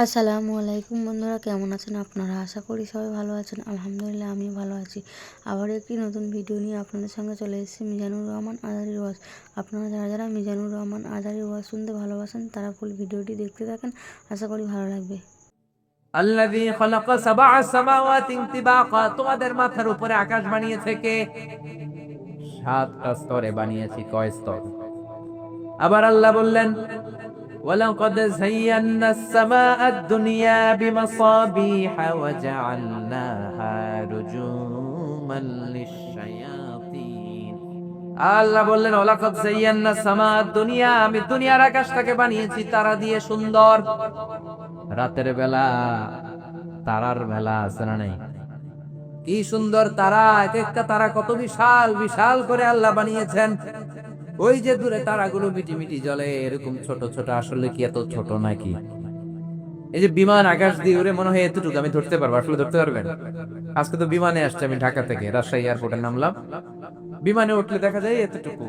আসসালামু আলাইকুম বন্ধুরা, কেমন আছেন আপনারা? আশা করি সবাই ভালো আছেন। আলহামদুলিল্লাহ আমি ভালো আছি। আবার একটি নতুন ভিডিও নিয়ে আপনাদের সঙ্গে চলে এসেছি মিজানুর রহমান আজারির ওয়াজ। আপনারা যারা যারা মিজানুর রহমান আজারির ওয়াজ শুনতে ভালোবাসেন তারা ফুল ভিডিওটি দেখতে থাকেন, আশা করি ভালো লাগবে। আল্লাযী খালাকা সাবআ সামাওয়াতিন তিবাকা, তোমাদের মাথার উপরে আকাশ বানিয়েছে কে? সাতটা স্তরে বানিয়েছি। কয় স্তর? আবার আল্লাহ বললেন ওয়ালাকাদ যায়্যানাস সামাআদ দুনিয়া বিমাসাবিহা ওয়া জাআলনাহা রুজুমান লিশ-শায়াতিন। আল্লাহ বললেন ওয়ালাকাদ যায়্যানাস সামাআদ দুনিয়া, আমি দুনিয়ার আকাশটাকে বানিয়েছি তারা দিয়ে সুন্দর। রাতের বেলা তারার বেলা আছে না নাই? কি সুন্দর তারা, এক একটা তারা কত বিশাল বিশাল করে আল্লাহ বানিয়েছেন। ওই যে দূরে তারাগুলো মিটি মিটি জ্বলে, এরকম ছোট ছোট। আসলে কি এত ছোট নাকি? এই যে বিমান আকাশ দিয়ে উড়ে, মনে হয় এতটুকু আমি ধরতে পারবো। আসলে ধরতে পারবেন? আজকে তো বিমানে আসছে, আমি ঢাকা থেকে রাজশাহী এয়ারপোর্টে নামলাম। বিমানে উঠলে দেখা যায় এতটুকু,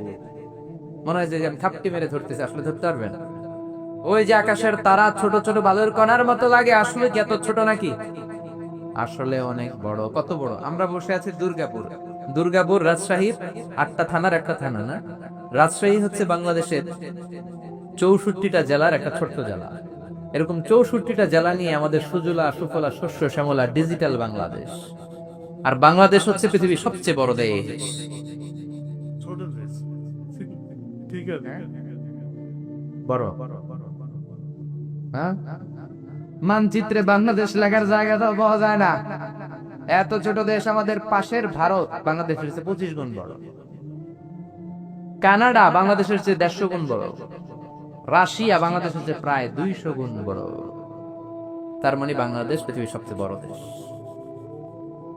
মনে হয় যে আমি থাপটি মেরে ধরতেছি। আসলে ধরতে পারবেন? ওই যে আকাশের তারা ছোট ছোট বালুর কণার মতো লাগে। আসলে কি এত ছোট নাকি? আসলে অনেক বড়। কত বড়? আমরা বসে আছি দুর্গাপুর। দুর্গাপুর রাজশাহীর 8টা থানার একটা থানা না? রাজশাহী হচ্ছে বাংলাদেশের 64টা জেলার একটা ছোট্ট জেলা। এরকম 64টা জেলা নিয়ে আমাদের সুজলা সুফলা শস্য শ্যামলা ডিজিটাল বাংলাদেশ। আর বাংলাদেশ হচ্ছে পৃথিবীর সবচেয়ে বড় দেশ। ছোট দেশ। ঠিক আছে। বড়, হ্যাঁ? মানচিত্রে বাংলাদেশ লেখার জায়গাটাও পাওয়া যায় না। এত ছোট দেশ। আমাদের পাশের ভারত বাংলাদেশের চেয়ে 25 গুণ বড়। কানাডা বাংলাদেশের চেয়ে 150 গুণ বড়। রাশিয়া বাংলাদেশের চেয়ে প্রায় 200 গুণ বড়। তার মানে বাংলাদেশ পৃথিবীর সবচেয়ে বড় দেশ।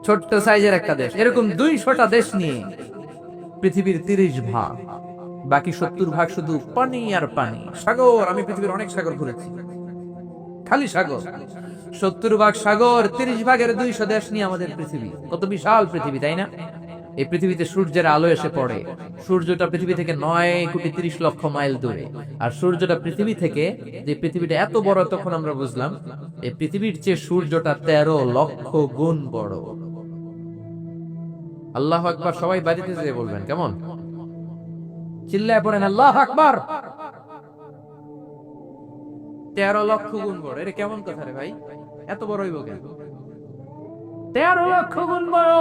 ছোট্ট সাইজের একটা দেশ। এরকম 200টা দেশ নিয়ে পৃথিবীর 30 ভাগ, বাকি 70 ভাগ শুধু পানি আর পানি, সাগর। আমি পৃথিবীর অনেক সাগর ঘুরেছি, খালি সাগর। 70 ভাগ সাগর, 30 ভাগের 200 দেশ নিয়ে আমাদের পৃথিবী। কত বিশাল পৃথিবী, তাই না? এই পৃথিবীতে সূর্যের আলো এসে পড়ে। সূর্যটা পৃথিবী থেকে 9,30,00,000 মাইল দূরে। আর সূর্যটা পৃথিবী থেকে, যে পৃথিবীটা এত বড়, তখন আমরা বুঝলাম এই পৃথিবীর চেয়ে সূর্যটা 13 লক্ষ গুণ বড়। আল্লাহু আকবার। সবাই বাড়িতে যেয়ে বলবেন, কেমন? চিল্লায় পড়েন আল্লাহু আকবার। 13 লক্ষ গুণ বড়। এটা কেমন কথা রে ভাই? এত বড় হইব কেন? 13 লক্ষ গুণ বড়।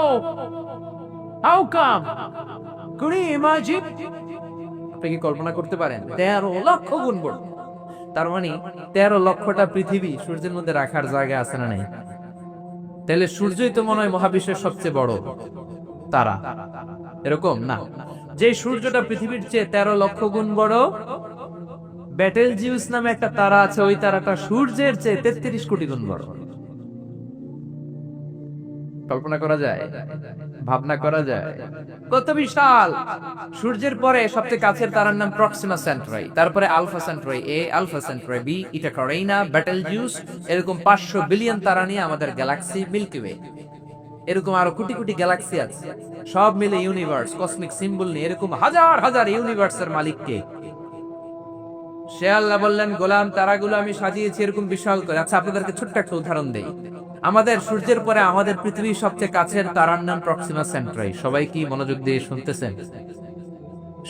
How come? Could you imagine? আপনি কি কল্পনা করতে পারেন? 13 লক্ষ গুণ বড়। তার মানে 13 লক্ষটা পৃথিবী সূর্যের মধ্যে রাখার জায়গা আছে না নাই? তাহলে সূর্যই তো মনে হয় মহাবিশ্বের সবচেয়ে বড় তারা। এরকম না? যে সূর্যটা পৃথিবীর চেয়ে 13 লক্ষ গুণ বড়, ব্যাটেল জিউস নামে একটা তারা আছে, ওই তারাটা সূর্যের চেয়ে 33 কোটি গুণ বড়। কল্পনা করা যায়? ভাবনা করা যায়? কত বিশাল! সূর্যের পরে সবচেয়ে কাছের তারার নাম প্রক্সিমা সেন্টরাই, তারপরে আলফা সেন্টরাই এ, আলফা সেন্টরাই বি, ইটা করেইনা, ব্যাটেল জিউস। এরকম 500 বিলিয়ন তারা নিয়ে আমাদের গ্যালাক্সি মিল্কি ওয়ে। এরকম আরো কোটি কোটি গ্যালাক্সি আছে। সব মিলে ইউনিভার্স, কসমিক সিম্বল নিয়ে এরকম হাজার হাজার ইউনিভার্সের মালিককে। সে আল্লাহ বললেন, গোলাম, তারাগুলো আমি সাজিয়েছি এরকম বিশাল করে। আচ্ছা, আপনাদেরকে ছোট্ট একটা উদাহরণ দেই। আমাদের সূর্যের পরে আমাদের পৃথিবীর সবচেয়ে কাছের তারার নাম প্রক্সিমা সেন্টরাই। সবাই কি মনোযোগ দিয়ে শুনতেছেন?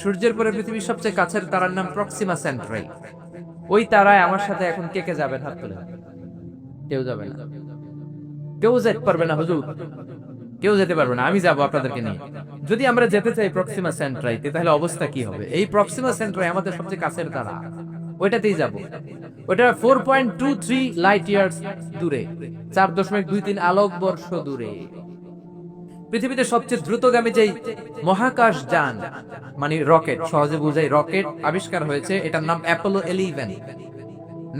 সূর্যের পরে পৃথিবীর সবচেয়ে কাছের তারার নাম প্রক্সিমা সেন্টরাই। ওই তারায় আমার সাথে এখন কে কে যাবেন? হাত তুলেন। কেউ যাবে না? কেউ যেতে পারবে না হুজুর? কেউ যেতে পারবে না? আমি যাবো আপনাদেরকে নিয়ে। যদি আমরা যেতে চাই প্রক্সিমা সেন্টরাইতে, তাহলে অবস্থা কি হবে? এই প্রক্সিমা সেন্টরাই আমাদের সবচেয়ে কাছের তারা, ওইটাতেই যাব। ওটা 4.23 লাইট ইয়ার্স দূরে, 4.23 আলোক বর্ষ দূরে। পৃথিবীতে সবচেয়ে দ্রুতগামী যেই মহাকাশ যান, মানে রকেট, সহজে বুঝাই, রকেট আবিষ্কার হয়েছে, এটার নাম অ্যাপোলো 11।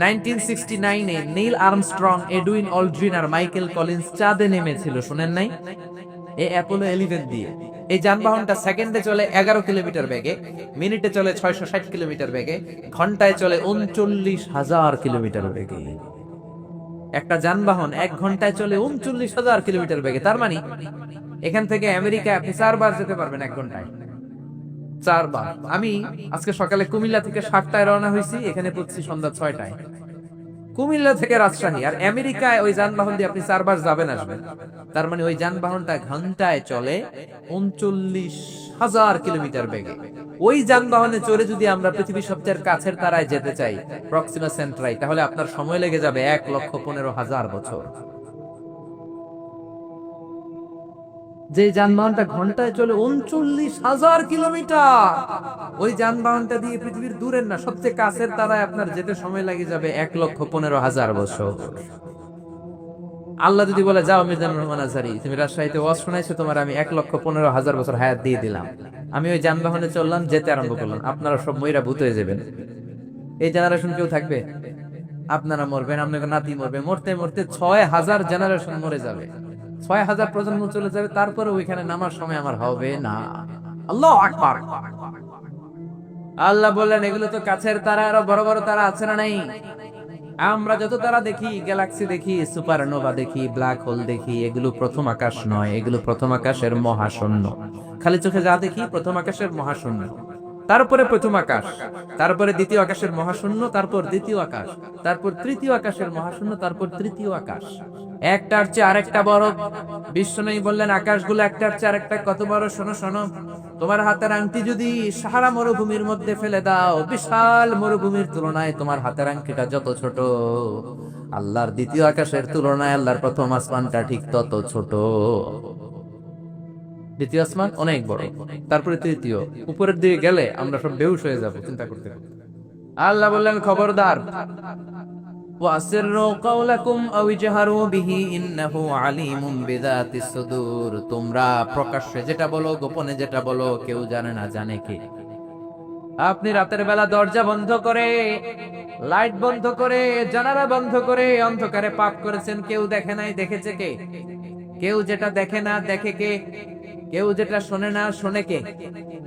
1969-এ নীল আর্মস্ট্রং, এডুইন অলড্রিন আর মাইকেল কলিন্স চাঁদে নেমেছিল। শুনেন নাই? এই অ্যাপোলো 11 দিয়ে। এই যানবাহনটা সেকেন্ডে চলে 11 কিলোমিটার বেগে, মিনিটে চলে 660 কিলোমিটার বেগে, ঘন্টায় চলে 39,000 কিলোমিটার বেগে। একটা যানবাহন 1 ঘন্টায় চলে 39,000 কিলোমিটার বেগে। তার মানে এখান থেকে আমেরিকা আপনি 4 বার যেতে পারবেন 1 ঘন্টায়। 4 বার। আমি আজকে সকালে কুমিল্লা থেকে 7টায় রওনা হয়েছি, এখানে পৌঁছছি সন্ধ্যা 6টায়। কুমিল্লা থেকে রাজশাহী, আর আমেরিকায় ওই যানবাহন দিয়ে আপনি 4 বার যাবেন আসবেন। তার মানে ওই যানবাহনটা ঘন্টায় চলে 39,000 কিলোমিটার বেগে। ওই যানবাহনে চড়ে যদি আমরা পৃথিবীর সবচেয়ে কাছের তারায় যেতে চাই, প্রক্সিমা সেন্ট্রাই, তাহলে আপনার সময় লেগে যাবে 1,15,000 বছর। যে যানবাহনটা ঘন্টায় চলে 39,000 কিলোমিটার, ওই যানবাহনটা দিয়ে পৃথিবীর দূরের না, সবচেয়ে কাছের তারায় আপনার যেতে সময় লাগে যাবে 1,15,000 বছর। আল্লাহ যদি বলে, যাও মিজানুর রহমান আজহারী, তুমি রাজশাহীতে ওয়াজ শোনাইছো, তোমার আমি 1,15,000 বছর হায়াত দিয়ে দিলাম। আমি ওই যানবাহনে চললাম, যেতে আরম্ভ করলাম, আপনারা সব মইরা ভূত হয়ে যাবেন। এই জেনারেশন কেউ থাকবে? আপনারা মরবেন, আপনাকে নাতি মরবে, মরতে মরতে 6,000 জেনারেশন মরে যাবে, 6,000 প্রজন্ম চলে যাবে, তারপরে ওইখানে নামার সময় আমার হবে না। আল্লাহু আকবার। আল্লাহ বললেন, এগুলো তো কাছের তারা, আরো বড় বড় তারা আছে না নাই? আমরা যত তারা দেখি, গ্যালাক্সি দেখি, সুপারনোভা দেখি, ব্ল্যাক হোল দেখি, এগুলো প্রথম আকাশ নয়, এগুলো প্রথম আকাশের মহাশূন্য। খালি চোখে যা দেখি প্রথম আকাশের মহাশূন্য, তারপরে প্রথম আকাশ, তারপরে দ্বিতীয় আকাশের মহাশূন্য, তারপর দ্বিতীয় আকাশ, তারপর তৃতীয় আকাশের মহাশূন্য, তারপর তৃতীয় আকাশ। একটার চেয়ে আরেকটা বড়। বিষ্ণু বললেন, আকাশগুলো একটার চেয়ে আরেকটা কত বড়। শোনো শোনো, তোমার হাতের আংটি যদি সাহারা মরুভূমির মধ্যে ফেলে দাও, বিশাল মরুভূমির তুলনায় তোমার হাতের আংটিটা যত ছোট, আল্লাহর দ্বিতীয় আকাশের তুলনায় আল্লাহর প্রথম আসমানটা ঠিক তত ছোট। দ্বিতীয় আসমান অনেক বড়, তারপরে তৃতীয়, উপরের দিকে গেলে আমরা সব বেহুশ হয়ে যাব চিন্তা করতে করতে। আল্লাহ বললেন, খবরদার, ওয়াসিররু কাওলাকুম আও ইজহারু বিহি ইন্নাহু আলিমুম বিযাতিস সুদূর। তোমরা প্রকাশ্যে যেটা বলো, গোপনে যেটা বলো, কেউ জানে না, জানে কে। আপনি রাতের বেলা দরজা বন্ধ করে, লাইট বন্ধ করে, জানালা বন্ধ করে অন্ধকারে পাপ করেছেন, কেউ দেখে নাই, দেখেছে কে? কেউ যেটা দেখে না, দেখে কে? কেউ যেটা শোনে না, শোনে কে?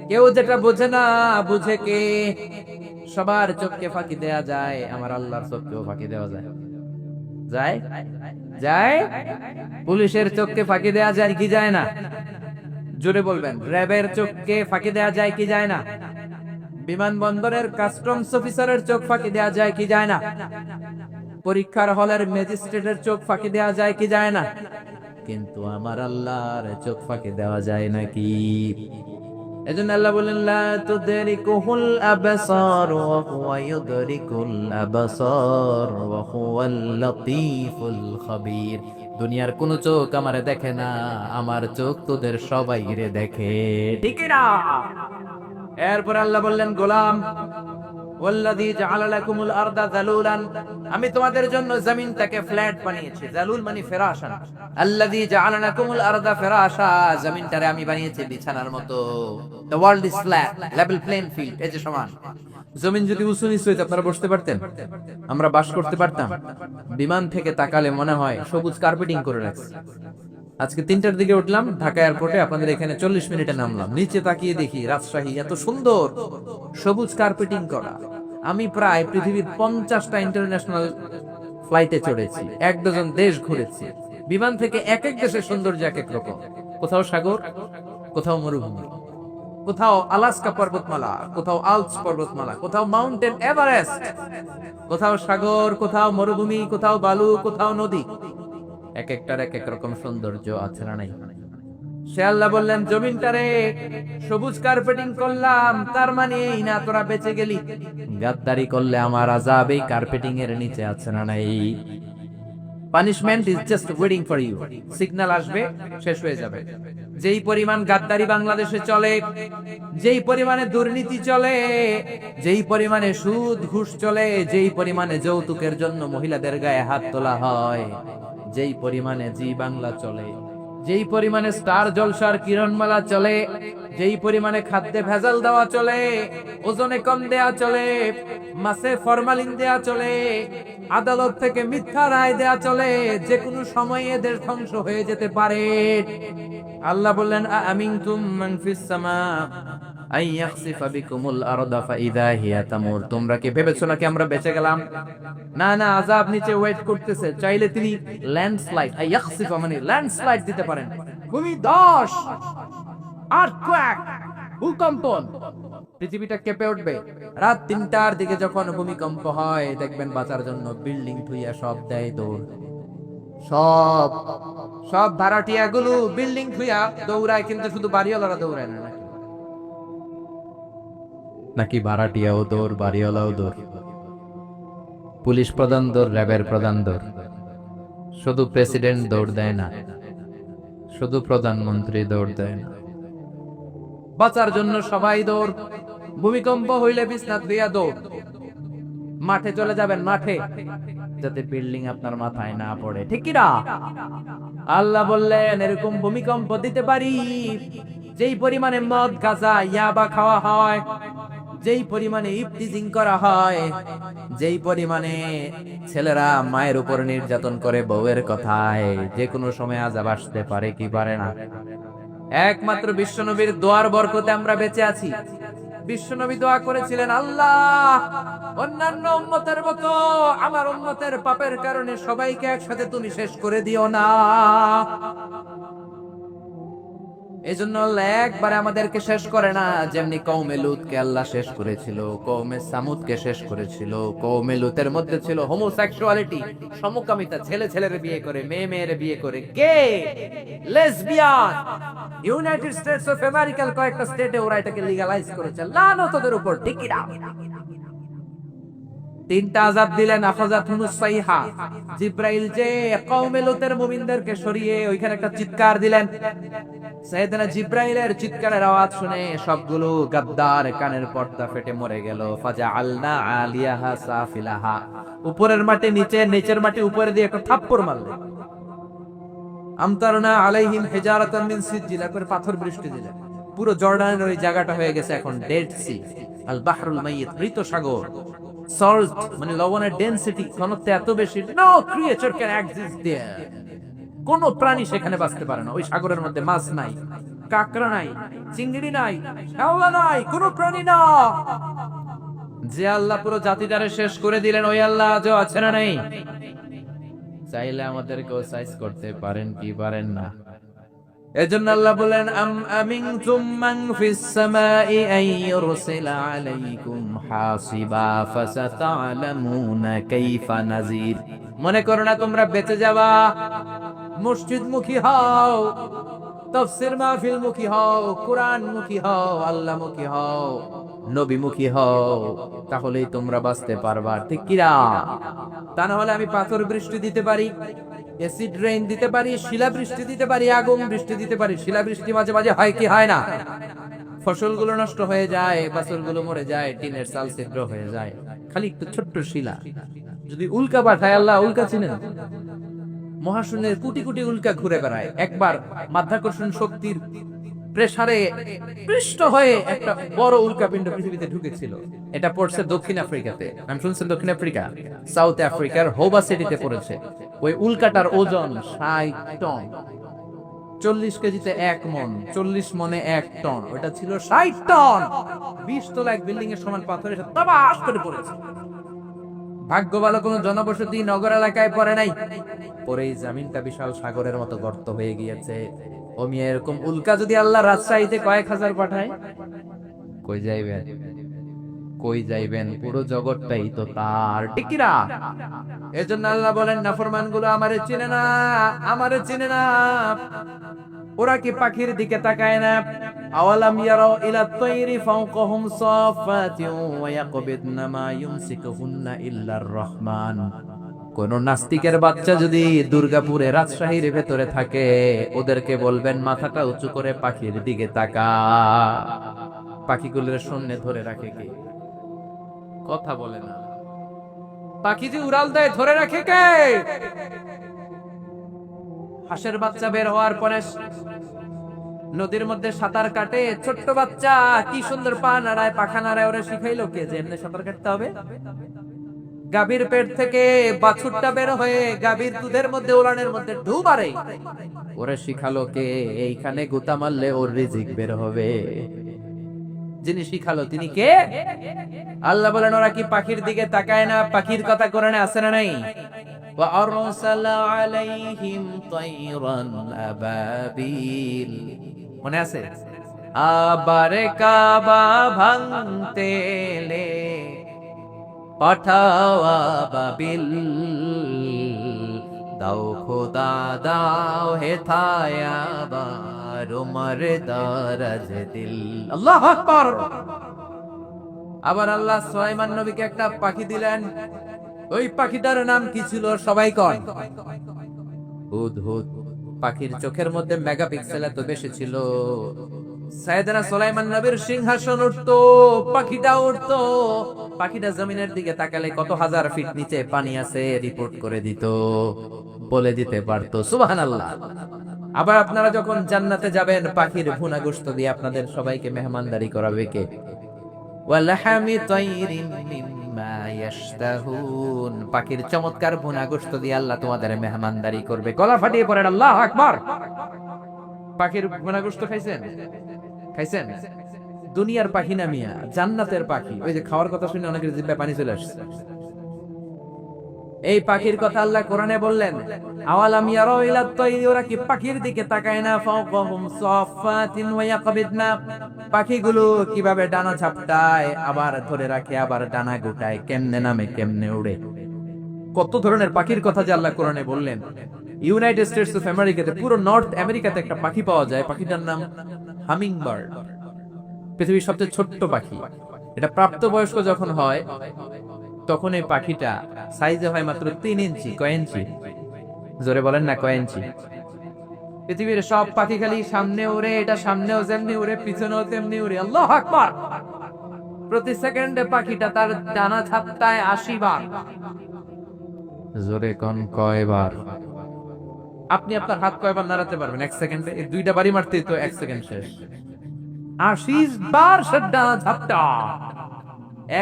কেউ যেটা বোঝে না, বুঝে কে? সবার চোখকে ফাঁকি দেয়া যায়, আমার আল্লাহর চোখকেও ফাঁকি দেওয়া যায়। যায়? যায়? পুলিশের চোখকে ফাঁকি দেয়া যায় কি যায় না? জোরে বলবেন। র্যাবের চোখকে ফাঁকি দেয়া যায় কি যায় না? বিমানবন্দরের কাস্টমস অফিসারের চোখ ফাঁকি দেয়া যায় কি যায় না? পরীক্ষার হলের ম্যাজিস্ট্রেটের চোখ ফাঁকি দেয়া যায় কি যায় না? কিন্তু আমার আল্লাহর চোখ ফাঁকি দেওয়া যায় নাকি? এজন্য আল্লাহ বলেন, লা তুদরিকুহুল আবসার ওয়া হুয়া ইউদরিকুল আবসার ওয়া হুয়াল লতীফুল খাবীর। দুনিয়ার কোন চোখ আমারে দেখে না, আমার চোখ তোদের সবাইরে দেখে, ঠিক না? এরপর আল্লাহ বললেন, গোলাম, ওয়াল্লাযী জাআলা লাকুমুল আরদা যালুলান, আমি তোমাদের জন্য জমিনটাকে ফ্ল্যাট বানিয়েছি। যালুল মানে ফিরাশান। আল্লাযী জাআলা লাকুমুল আরদা ফিরাশা, জমিনটারে আমি বানিয়েছি বিছানার মতো। The world is flat, level plain field, এই যে সমান। জমিন যদি উঁচু নিচু হইতো আপনারা বসতে পারতেন? আমরা বাস করতে পারতাম? বিমান থেকে তাকালে মনে হয় সবুজ কার্পেটিং করে রাখছে। আজকে 3টার দিকে উঠলাম ঢাকা এয়ারপোর্টে, আপনাদের এখানে 40 মিনিটে নামলাম, নিচে তাকিয়ে দেখি রাজশাহী এত সুন্দর সবুজ কার্পেটিং করা। আমি প্রায় পৃথিবীর 50টা ইন্টারন্যাশনাল ফ্লাইটে চড়েছি, 1 ডজন দেশ ঘুরেছি। বিমান থেকে এক এক দেশের সৌন্দর্য এক এক রকম। কোথাও সাগর, কোথাও মরুভূমি, কোথাও আলাস্কা পর্বতমালা, কোথাও আল্পস পর্বতমালা, কোথাও মাউন্টেন এভারেস্ট, কোথাও সাগর, কোথাও মরুভূমি, কোথাও বালু, কোথাও নদী। এক একটার এক এক রকম সৌন্দর্য আছে না নাই? সে আল্লাহ বললেন, জমিনটারে সবুজ কার্পেটিং করলাম, তার মানে এই না তোরা বেঁচে গেলি। গাদ্দারি করলে আমার আযাব এই কার্পেটিং এর নিচে আছে না নাই? Punishment is just waiting for you. Signal আসবে, শেষ হয়ে যাবে। যেই পরিমাণ গাদ্দারি বাংলাদেশে চলে, যেই পরিমাণে দুর্নীতি চলে, যেই পরিমাণে সুদ ঘুষ চলে, যেই পরিমাণে যৌতুকের জন্য মহিলাদের গায়ে হাত তোলা হয়, যেই পরিমাণে জি বাংলা চলে, যেই পরিমাণে স্টার জলসার কিরণমালা চলে, যেই পরিমাণে খাদ্যে ভেজাল দেওয়া চলে, ওজনে কম দেয়া চলে, মাছে ফরমালিন দেয়া চলে, আদালত থেকে মিথ্যা রায় দেয়া চলে, যে কোনো সময়ে এদের ধ্বংস হয়ে যেতে পারে। আল্লাহ বললেন, আমিনতুম মান ফিস সামা আই ইয়াখসিফা বিকুমুল আরদা ফাইদা হিয়া তামুর। তোমরা কি ভেবেছো নাকি আমরা বেঁচে গেলাম? না না, আযাব নিচে ওয়েট করতেছে। চাইলে তিনি ল্যান্ডস্লাইড, আই ইয়াখসিফা মানে ল্যান্ডস্লাইড দিতে পারেন, ভূমিধস, আর্থকোয়েক, ভূকম্পন, পৃথিবীটা কেঁপে উঠবে। রাত 3টার দিকে যখন ভূমিকম্প হয়, দেখবেন বাঁচার জন্য বিল্ডিং থুইয়া সব দেয় দৌড়। সব সব ভাড়াটিয়া গুলো বিল্ডিং থুইয়া দৌড়ায়, কিন্তু শুধু বাড়িওয়ালারা দৌড়ায় না। নাকি ভাড়াটিয়াও দৌড়, বাড়িওয়ালাও দৌড়, পুলিশ প্রধান দৌড়, র্যাবের প্রধান দৌড়। শুধু প্রেসিডেন্ট দৌড় দেয় না, শুধু প্রধানমন্ত্রী দৌড় দেয় না, বাঁচার জন্য সবাই দৌড়। ভূমিকম্প হইলে বিছনা দিয়া দৌড়, মাঠে চলে যাবেন, মাঠে, যাতে বিল্ডিং আপনার মাথায় না পড়ে, ঠিক কি না? আল্লাহ বললেন এরকম ভূমিকম্প দিতে পারি যেই পরিমাণে মদ, গাঁজা, ইয়াবা খাওয়া হয়, যেই পরিমাণে ইফতিজিং করা হয়, যেই পরিমাণে ছেলেরা মায়ের উপর নির্যাতন করে বউয়ের কথায়, যে কোনো সময় আযাব আসতে পারে, কি পারে না? একমাত্র বিশ্বনবীর দোয়ার বরকতে আমরা বেঁচে আছি। বিশ্বনবী দোয়া করেছিলেন, আল্লাহ অন্যান্য উম্মতের মতো আমার উম্মতের পাপের কারণে সবাইকে একসাথে তুমি শেষ করে দিও না। এজন্য আল্লাহ একবারে আমাদেরকে শেষ করে না, যেমনি কওমে লুতকে আল্লাহ শেষ করেছিল, কওমে সামুদকে শেষ করেছিল। কওমে লুতের মধ্যে ছিল হোমোসেক্সুয়ালিটি, সমকামিতা, ছেলে ছেলের বিয়ে করে, মেয়ে মেয়ের বিয়ে করে, গে, লেসবিয়ান। ইউনাইটেড স্টেটস অফ আমেরিকার কয়েকটা স্টেটে ওরা এটাকে লিগ্যালাইজ করেছে। লানত ওদের উপর, ঠিক কি না? 3টা আযাব দিলেন। আখাযাতুহুস সাইহা, জিবরাইল যে কওমে লুতের মুমিনদেরকে সরিয়ে ওইখানে একটা চিৎকার দিলেন। সাইয়েদনা জিবরাইলের চিৎকারের আওয়াজ শুনে সবগুলো গাদ্দার কানের পর্দা ফেটে মরে গেল। ফাজআলনা আলিয়াহা সাফিলাহা, উপরের মাটি নিচে, নিচের মাটি উপরে দিয়ে একটা থাপ্পড় মারলেন। আমতারনা আলাইহিম হিজারাতান মিন সিজ্জিল, করে পাথর বৃষ্টি দিলেন। পুরো জর্ডানের ওই জায়গাটা হয়ে গেছে এখন ডেড সি, আল বাহরুল মাইয়িত, মৃত সাগর। সল্ট মানে লবণের ডেনসিটি, ঘনত্ব এত বেশি, নো ক্রিয়েচার ক্যান এক্সিস্ট দেয়ার, কোন প্রাণী সেখানে বাঁচতে পারে না। ওই সাগরের মধ্যে মাছ নাই, কাঁকড়া নাই, চিংড়ি নাই, শ্যাওলা নাই, কোন প্রাণী না। যে আল্লাহ পুরো জাতিটারে শেষ করে দিলেন, ওই আল্লাহ আজও আছে না নাই? চাইলে আমাদেরকেও সাইজ করতে পারেন, কি পারেন না? এজন্য আল্লাহ বলেন, আম আমিনতুম মান ফিস সামাই আন ইউরসিলা আলাইকুম হাসিবা ফাসাতা'লামুনা কাইফা নাজির। মনে করো না তোমরা বেঁচে যাবা, মসজিদমুখী হও, তাফসীর মাহফিলমুখী হও, কোরআনমুখী হও, আল্লাহমুখী হও, নবীমুখী হও, তাহলেই তোমরা বাঁচতে পারবা, ঠিক কি না? তা না হলে আমি পাথর বৃষ্টি দিতে পারি, অ্যাসিড রেইন দিতে পারি, শিলা বৃষ্টি দিতে পারি, আগুন বৃষ্টি দিতে পারি। শিলা বৃষ্টি মাঝে মাঝে হয় কি হয় না? ফসলগুলো নষ্ট হয়ে যায়, বাছুরগুলো মরে যায়, টিনের চাল ছিদ্র হয়ে যায়, খালি একটু ছোট্ট শিলা। যদি উল্কা পাঠায় আল্লাহ, উল্কা চিনেন, মহাশূন্যের কোটি কোটি উল্কা ঘুরে বেড়ায়, একবার মাধ্যাকর্ষণ শক্তির প্রেসারে পৃষ্ঠ হয়ে একটা বড় উল্কাপিণ্ড পৃথিবীতে ঢুকেছিল। এটা পড়ছে দক্ষিণ আফ্রিকাতে, আমি শুনছেন দক্ষিণ আফ্রিকা, সাউথ আফ্রিকার হোবা সিটিতে পড়েছে। ওই উল্কাটার ওজন 60 টন, 40 কেজিতে 1 মন, 40 মনে 1 টন। ওটা ছিল 60 টন, 20 তলা এক বিল্ডিং এর সমান পাথর এসে তাবাস করে পড়েছে। ভাগ্য ভালো কোনো জনবসতি নগর এলাকায় পড়ে নাই, পরেই জমিনটা বিশাল সাগরের মতো গর্ত হয়ে গিয়েছে। ওমি এরকম উল্কা যদি আল্লাহ রাজশাহীতে কয়েক হাজার পাঠায়, কই যাইবেন? কই যাইবেন? পুরো জগৎটাই তো তার, ঠিক কি না? এজন্য আল্লাহ বলেন, নাফরমান গুলো আমারে চিনে না, আমারে চিনে না। ওরা কি পাখির দিকে তাকায় না? আওয়ালাম ইয়ারাও ইলা তাইরি ফাওকাহুম সাফাতিন ওয়া ইয়াকবিদনা মা ইউমসিকুহুন্না ইল্লার রহমান। কোন নাস্তিকের বাচ্চা যদি দুর্গাপুরে রাজশাহীর ভেতরে থাকে, ওদেরকে বলবেন মাথাটা উঁচু করে পাখির দিকে তাকা। পাখিগুলোর শূন্যে ধরে রাখে কে? কথা বলে না। পাখি যে উড়াল দেয়, ধরে রাখে কে? হাঁসের বাচ্চা বের হওয়ার পরে নদীর মধ্যে সাঁতার কাটে, ছোট্ট বাচ্চা কি সুন্দর পা নাড়ায়, পাখা নাড়ায়, ওরা শিখাইলো কে যে এমনি সাঁতার কাটতে হবে? গাভীর পেট থেকে বাছুরটা বের হয়ে গাভীর দুধের মধ্যে, ওলানের মধ্যে ঢু মারে, ওরা শিখালো কে? এইখানে গুতা মারলে ওর রিজিক বের হবে। যিনি শিখালো তিনি কে? আল্লাহ বলেন, ওরা কি পাখির দিকে তাকায় না? পাখির কথা কোরআনে আছে না নাই? ওয়া আরসালা আলাইহিম তায়রান আবাবিল, মনে আছে? আবার কাবা ভাঙতে এলে পাঠাও আবাবিল, দাও খোদা দাও হেথায় আবার উমর দারাজ দিল। আল্লাহু আকবার। আবার আল্লাহ সুলাইমান নবীকে একটা পাখি দিলেন। ওই পাখিটার নাম কি ছিল সবাই কন? হুদহুদ। পাখির চোখের মধ্যে মেগাপিক্সেল এত বেশি ছিল, সাইয়েদনা সুলাইমান নবীর সিংহাসন উঠতো, পাখিটা উঠতো। পাখিটা জমিনের দিকে তাকালে কত হাজার ফিট নিচে পানি আছে রিপোর্ট করে দিত, বলে দিতে পারতো। সুবহানাল্লাহ। আবার আপনারা যখন জান্নাতে যাবেন, পাখির ভুনা গোশত দিয়ে আপনাদের সবাইকে মেহমানদারি করাবে কে? ওয়ালাহামি তাইরিন মিম্মা ইয়াশতাহুন, পাখির চমৎকার ভুনা গোশত দিয়ে আল্লাহ তোমাদের মেহমানদারি করবে। গলা ফাটিয়ে পড়েন আল্লাহু আকবার। পাখির ভুনা গোশত খাইছেন? খাইছেন? দুনিয়ার পাখি না মিয়া, জান্নাতের পাখি। ওই যে খাওয়ার কথা শুনে অনেকের জিহ্বায় পানি চলে আসছে। এই পাখির কথা আল্লাহ কোরআনে বললেন, আওয়ালাম ইয়ারাউ ইলাত তাইরি, ওরা কি পাখির দিকে তাকায় না? ফাওকাহুম সাফাতিন ওয়া ইয়াকবিদনা, পাখিগুলো কিভাবে ডানা ঝাপটায়, আবার ধরে রাখে, আবার ডানা গোটায়, কেমনে নামে কেমনে উড়ে। কত ধরনের পাখির কথা যে আল্লাহ কোরআনে বললেন। ইউনাইটেড স্টেটস অফ আমেরিকাতে, পুরো নর্থ আমেরিকাতে একটা পাখি পাওয়া যায়, পাখিটার নাম হামিং বার্ড। পৃথিবীর সবচেয়ে ছোট্ট পাখি। এটা প্রাপ্তবয়স্ক যখন হয়, তখন এই পাখিটা সাইজে হয় মাত্র 3 ইঞ্চি। কয় ইঞ্চি? জোরে বলেন না, কয় ইঞ্চি? পৃথিবীর সব পাখি খালি সামনে উড়ে, এটা সামনেও যেমনি উড়ে, পিছনেও তেমনি উড়ে। আল্লাহু আকবার। প্রতি সেকেন্ডে পাখিটা তার ডানা ঝাপটায় 80 বার। জোরে কোন কয়বার? আপনি আপনার হাত কয়বার নাড়াতে পারবেন এক সেকেন্ডে? এই 2টা বাড়ি মারতেই তো 1 সেকেন্ড শেষ। 80 বার সে ডানা ঝাপটা।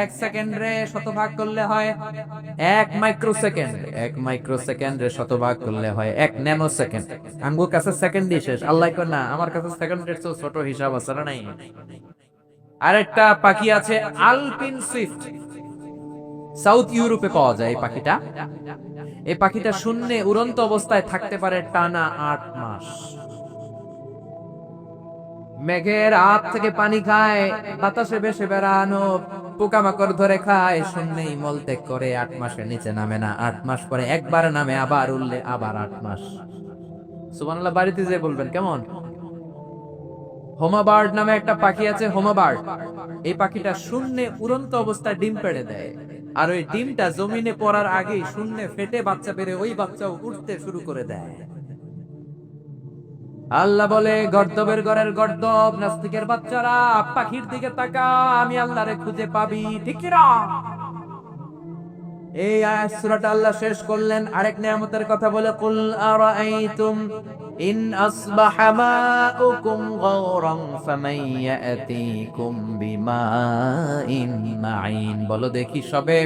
1 সেকেন্ডে শতভাগ করলে হয় 1 মাইক্রোসেকেন্ড। 1 মাইক্রোসেকেন্ডে শতভাগ করলে হয় 1 ন্যানো সেকেন্ড। আঙ্গুর কাছে সেকেন্ডই শেষ। আল্লাহ কয় না, আমার কাছে সেকেন্ডের চেয়ে ছোট হিসাব আছে না নাই? আরেকটা পাখি আছে আলপিন সুইফট, সাউথ ইউরোপে পাওয়া যায় এই পাখিটা। এই পাখিটা শূন্যে উড়ন্ত অবস্থায় থাকতে পারে টানা 8 মাস। মেঘের হাত থেকে পানি খায়, বাতাসে ভেসে বেড়ানো, পোকামাকড় ধরে খায়, শূন্যেই মলত্যাগ করে। 8 মাসের নিচে নামে না। 8 মাস পরে একবার নামে, আবার উঠলে আবার 8 মাস। সুবহানাল্লাহ। বাড়িতে যে বলবেন কেমন? হোমা বার্ড নামে একটা পাখি আছে, হোমা বার্ড। এই পাখিটা শূন্যে উড়ন্ত অবস্থায় ডিম পেড়ে দেয়, আর ওই ডিমটা জমিনে পড়ার আগেই শূন্যে ফেটে বাচ্চা বেড়ে ওই বাচ্চাও উঠতে শুরু করে দেয়। আল্লাহ বলে, গর্দবের ঘরের গর্দব, নাস্তিকের বাচ্চারা, পাখির দিকে তাকা, আমি আল্লাহরে খুঁজে পাবি। ঠিক কি না? এই আয়াত সূরাটা আল্লাহ শেষ করলেন আরেক নিয়ামতের কথা বলে, কুল আরাআইতুম ইন আসবাহা মাউকুম গাওরান ফামান ইয়াতিকুম বিমাইন মাইন। বলো দেখি, সবে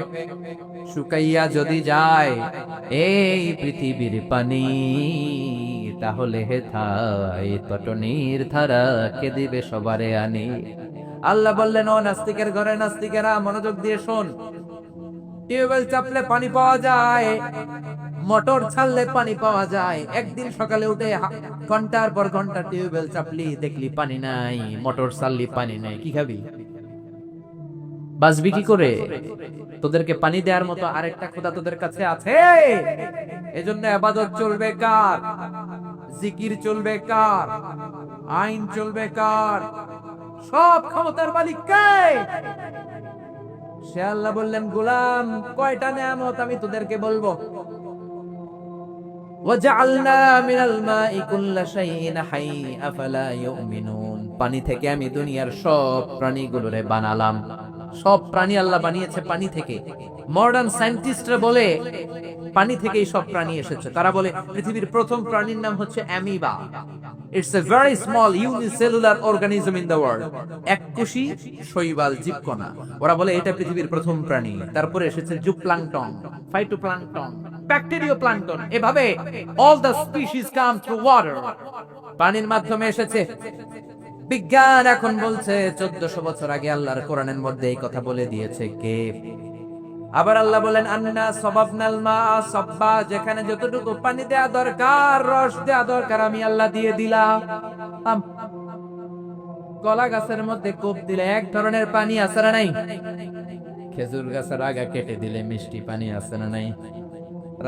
শুকাইয়া যদি যায় এই পৃথিবীর পানি, তাহলে হেথায় তটনির ধারা কে দিবে সবারে আনি। আল্লাহ বললেন, ও নাস্তিকের ঘরে নাস্তিকেরা, মনোযোগ দিয়ে শোন। টিউবওয়েল চাপলে পানি পাওয়া যায়, মোটর ছাড়লে পানি পাওয়া যায়। একদিন সকালে উঠে ঘন্টার পর ঘন্টা টিউবওয়েল চাপলি, দেখলি পানি নাই, মোটর চাললি পানি নাই, কি খাবি? বাঁচবি কি করে? তোদেরকে পানি দেওয়ার মতো আরেকটা খোদা তোদের কাছে আছে। এজন্য ইবাদত চলবে কার? জিকির চলবে কার? আইন চলবে কার? সব ক্ষমতার মালিক কে? সে আল্লাহ বললেন, গোলাম, কয়টা নিয়ামত আমি তোদেরকে বলবো। ওয়াজআলনা মিনাল মাই কুল্লা শাইইন হাই আফালা ইউমিনুন। পানি থেকে আমি দুনিয়ার সব প্রাণীগুলোরে বানালাম। সব প্রাণী আল্লাহ বানিয়েছে পানি থেকে। মডার্ন সায়েন্টিস্টরা বলে পানি থেকেই সব প্রাণী এসেছে। তারা বলে পৃথিবীর প্রথম প্রাণীর নাম হচ্ছে amoeba. It's a very small unicellular organism in the world. এককোষী শৈবাল জীবকণা। ওরা বলে এটা পৃথিবীর প্রথম প্রাণী। তারপরে এসেছে জুপ্লাঙ্কটন, ফাইটোপ্লাঙ্কটন, ব্যাকটেরিওপ্লাঙ্কটন। এভাবে all the species come through water. পানির মাধ্যমে এসেছে। বিজ্ঞান এখন বলছে 1400 বছর আগে আল্লাহর কোরআনের মধ্যে এই কথা বলে দিয়েছে কে? আবার আল্লাহ বলেন, আন্না সাবাবনাল মা সাব্বা, যেখানে যতটুকু পানি দেয়া দরকার, রস দেয়া দরকার, আমি আল্লাহ দিয়ে দিলাম। কলা গাছের মধ্যে কোপ দিলে এক ধরনের পানি আছে না নাই? খেজুর গাছের আগা কেটে দিলে মিষ্টি পানি আছে না নাই?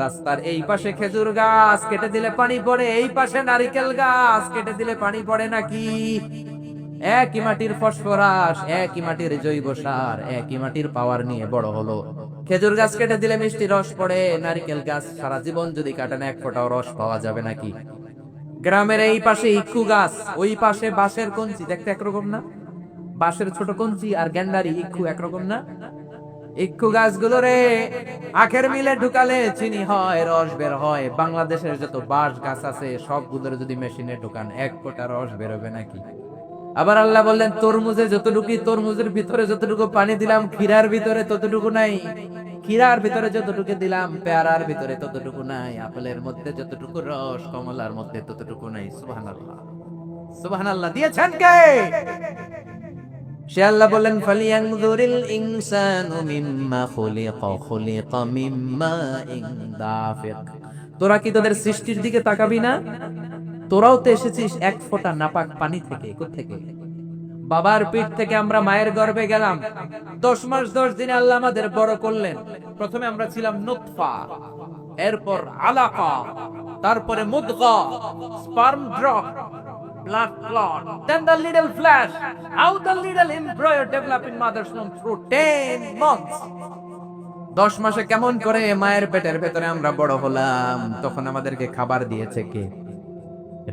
রাস্তার এই পাশে খেজুর গাছ কেটে দিলে পানি পড়ে, এই পাশে নারিকেল গাছ কেটে দিলে পানি পড়ে নাকি? একই মাটির ফসফরাস, একই মাটির জৈব সার, একই মাটির পাওয়ার নিয়ে বড় হলো। খেজুর গাছ কেটে দিলে মিষ্টি রস পড়ে, নারিকেল গাছ সারা জীবন যদি কাটেন এক ফোঁটাও রস পাওয়া যাবে নাকি? গ্রামের এই পাশে ইক্ষু গাছ, ওই পাশে বাঁশের কঞ্চি, দেখতে একরকম না? বাঁশের ছোট কঞ্চি আর গ্যান্ডারি ইক্ষু একরকম না? ইক্ষু গাছগুলো রে আখের মিলে ঢুকালে চিনি হয়, রস বের হয়। বাংলাদেশের যত বাঁশ গাছ আছে সবগুলোর যদি মেশিনে ঢুকান এক ফোঁটা রস বেরোবে নাকি? আবার আল্লাহ বললেন তরমুজে যতটুকু, তরমুজের ভিতরে যতটুকু পানি দিলাম ক্ষীরার ভিতরে ততটুকু নাই, ক্ষীরার ভিতরে যতটুকু দিলাম পেয়ারার ভিতরে ততটুকু নাই, আপেলের মধ্যে যতটুকু রস কমলার মধ্যে ততটুকু নাই। সুবহানাল্লাহ, সুবহানাল্লাহ। দিয়েছেন কে? সে আল্লাহ বললেন ফালিয়ানজুরিল ইনসানু মিম্মা খুলিকা, খুলিকা মিম্মা দাফিক। তোরা কি তোদের সৃষ্টির দিকে তাকাবি না? তোরাও তো এসেছিস এক ফোঁটা নাপাক পানি থেকে। কোত্থেকে? বাবার পিঠ থেকে আমরা মায়ের গর্ভে গেলাম। 10 মাস 10 দিনে আল্লাহ আমাদের বড় করলেন। প্রথমে আমরা ছিলাম নুতফা, এরপর আলাকা, তারপরে মুদগা, sperm drop, blood clot, then the little flesh, how the little embryo develop in mother's womb through 10 months. 10 মাসে কেমন করে মায়ের পেটের ভেতরে আমরা বড় হলাম, তখন আমাদেরকে খাবার দিয়েছে কে?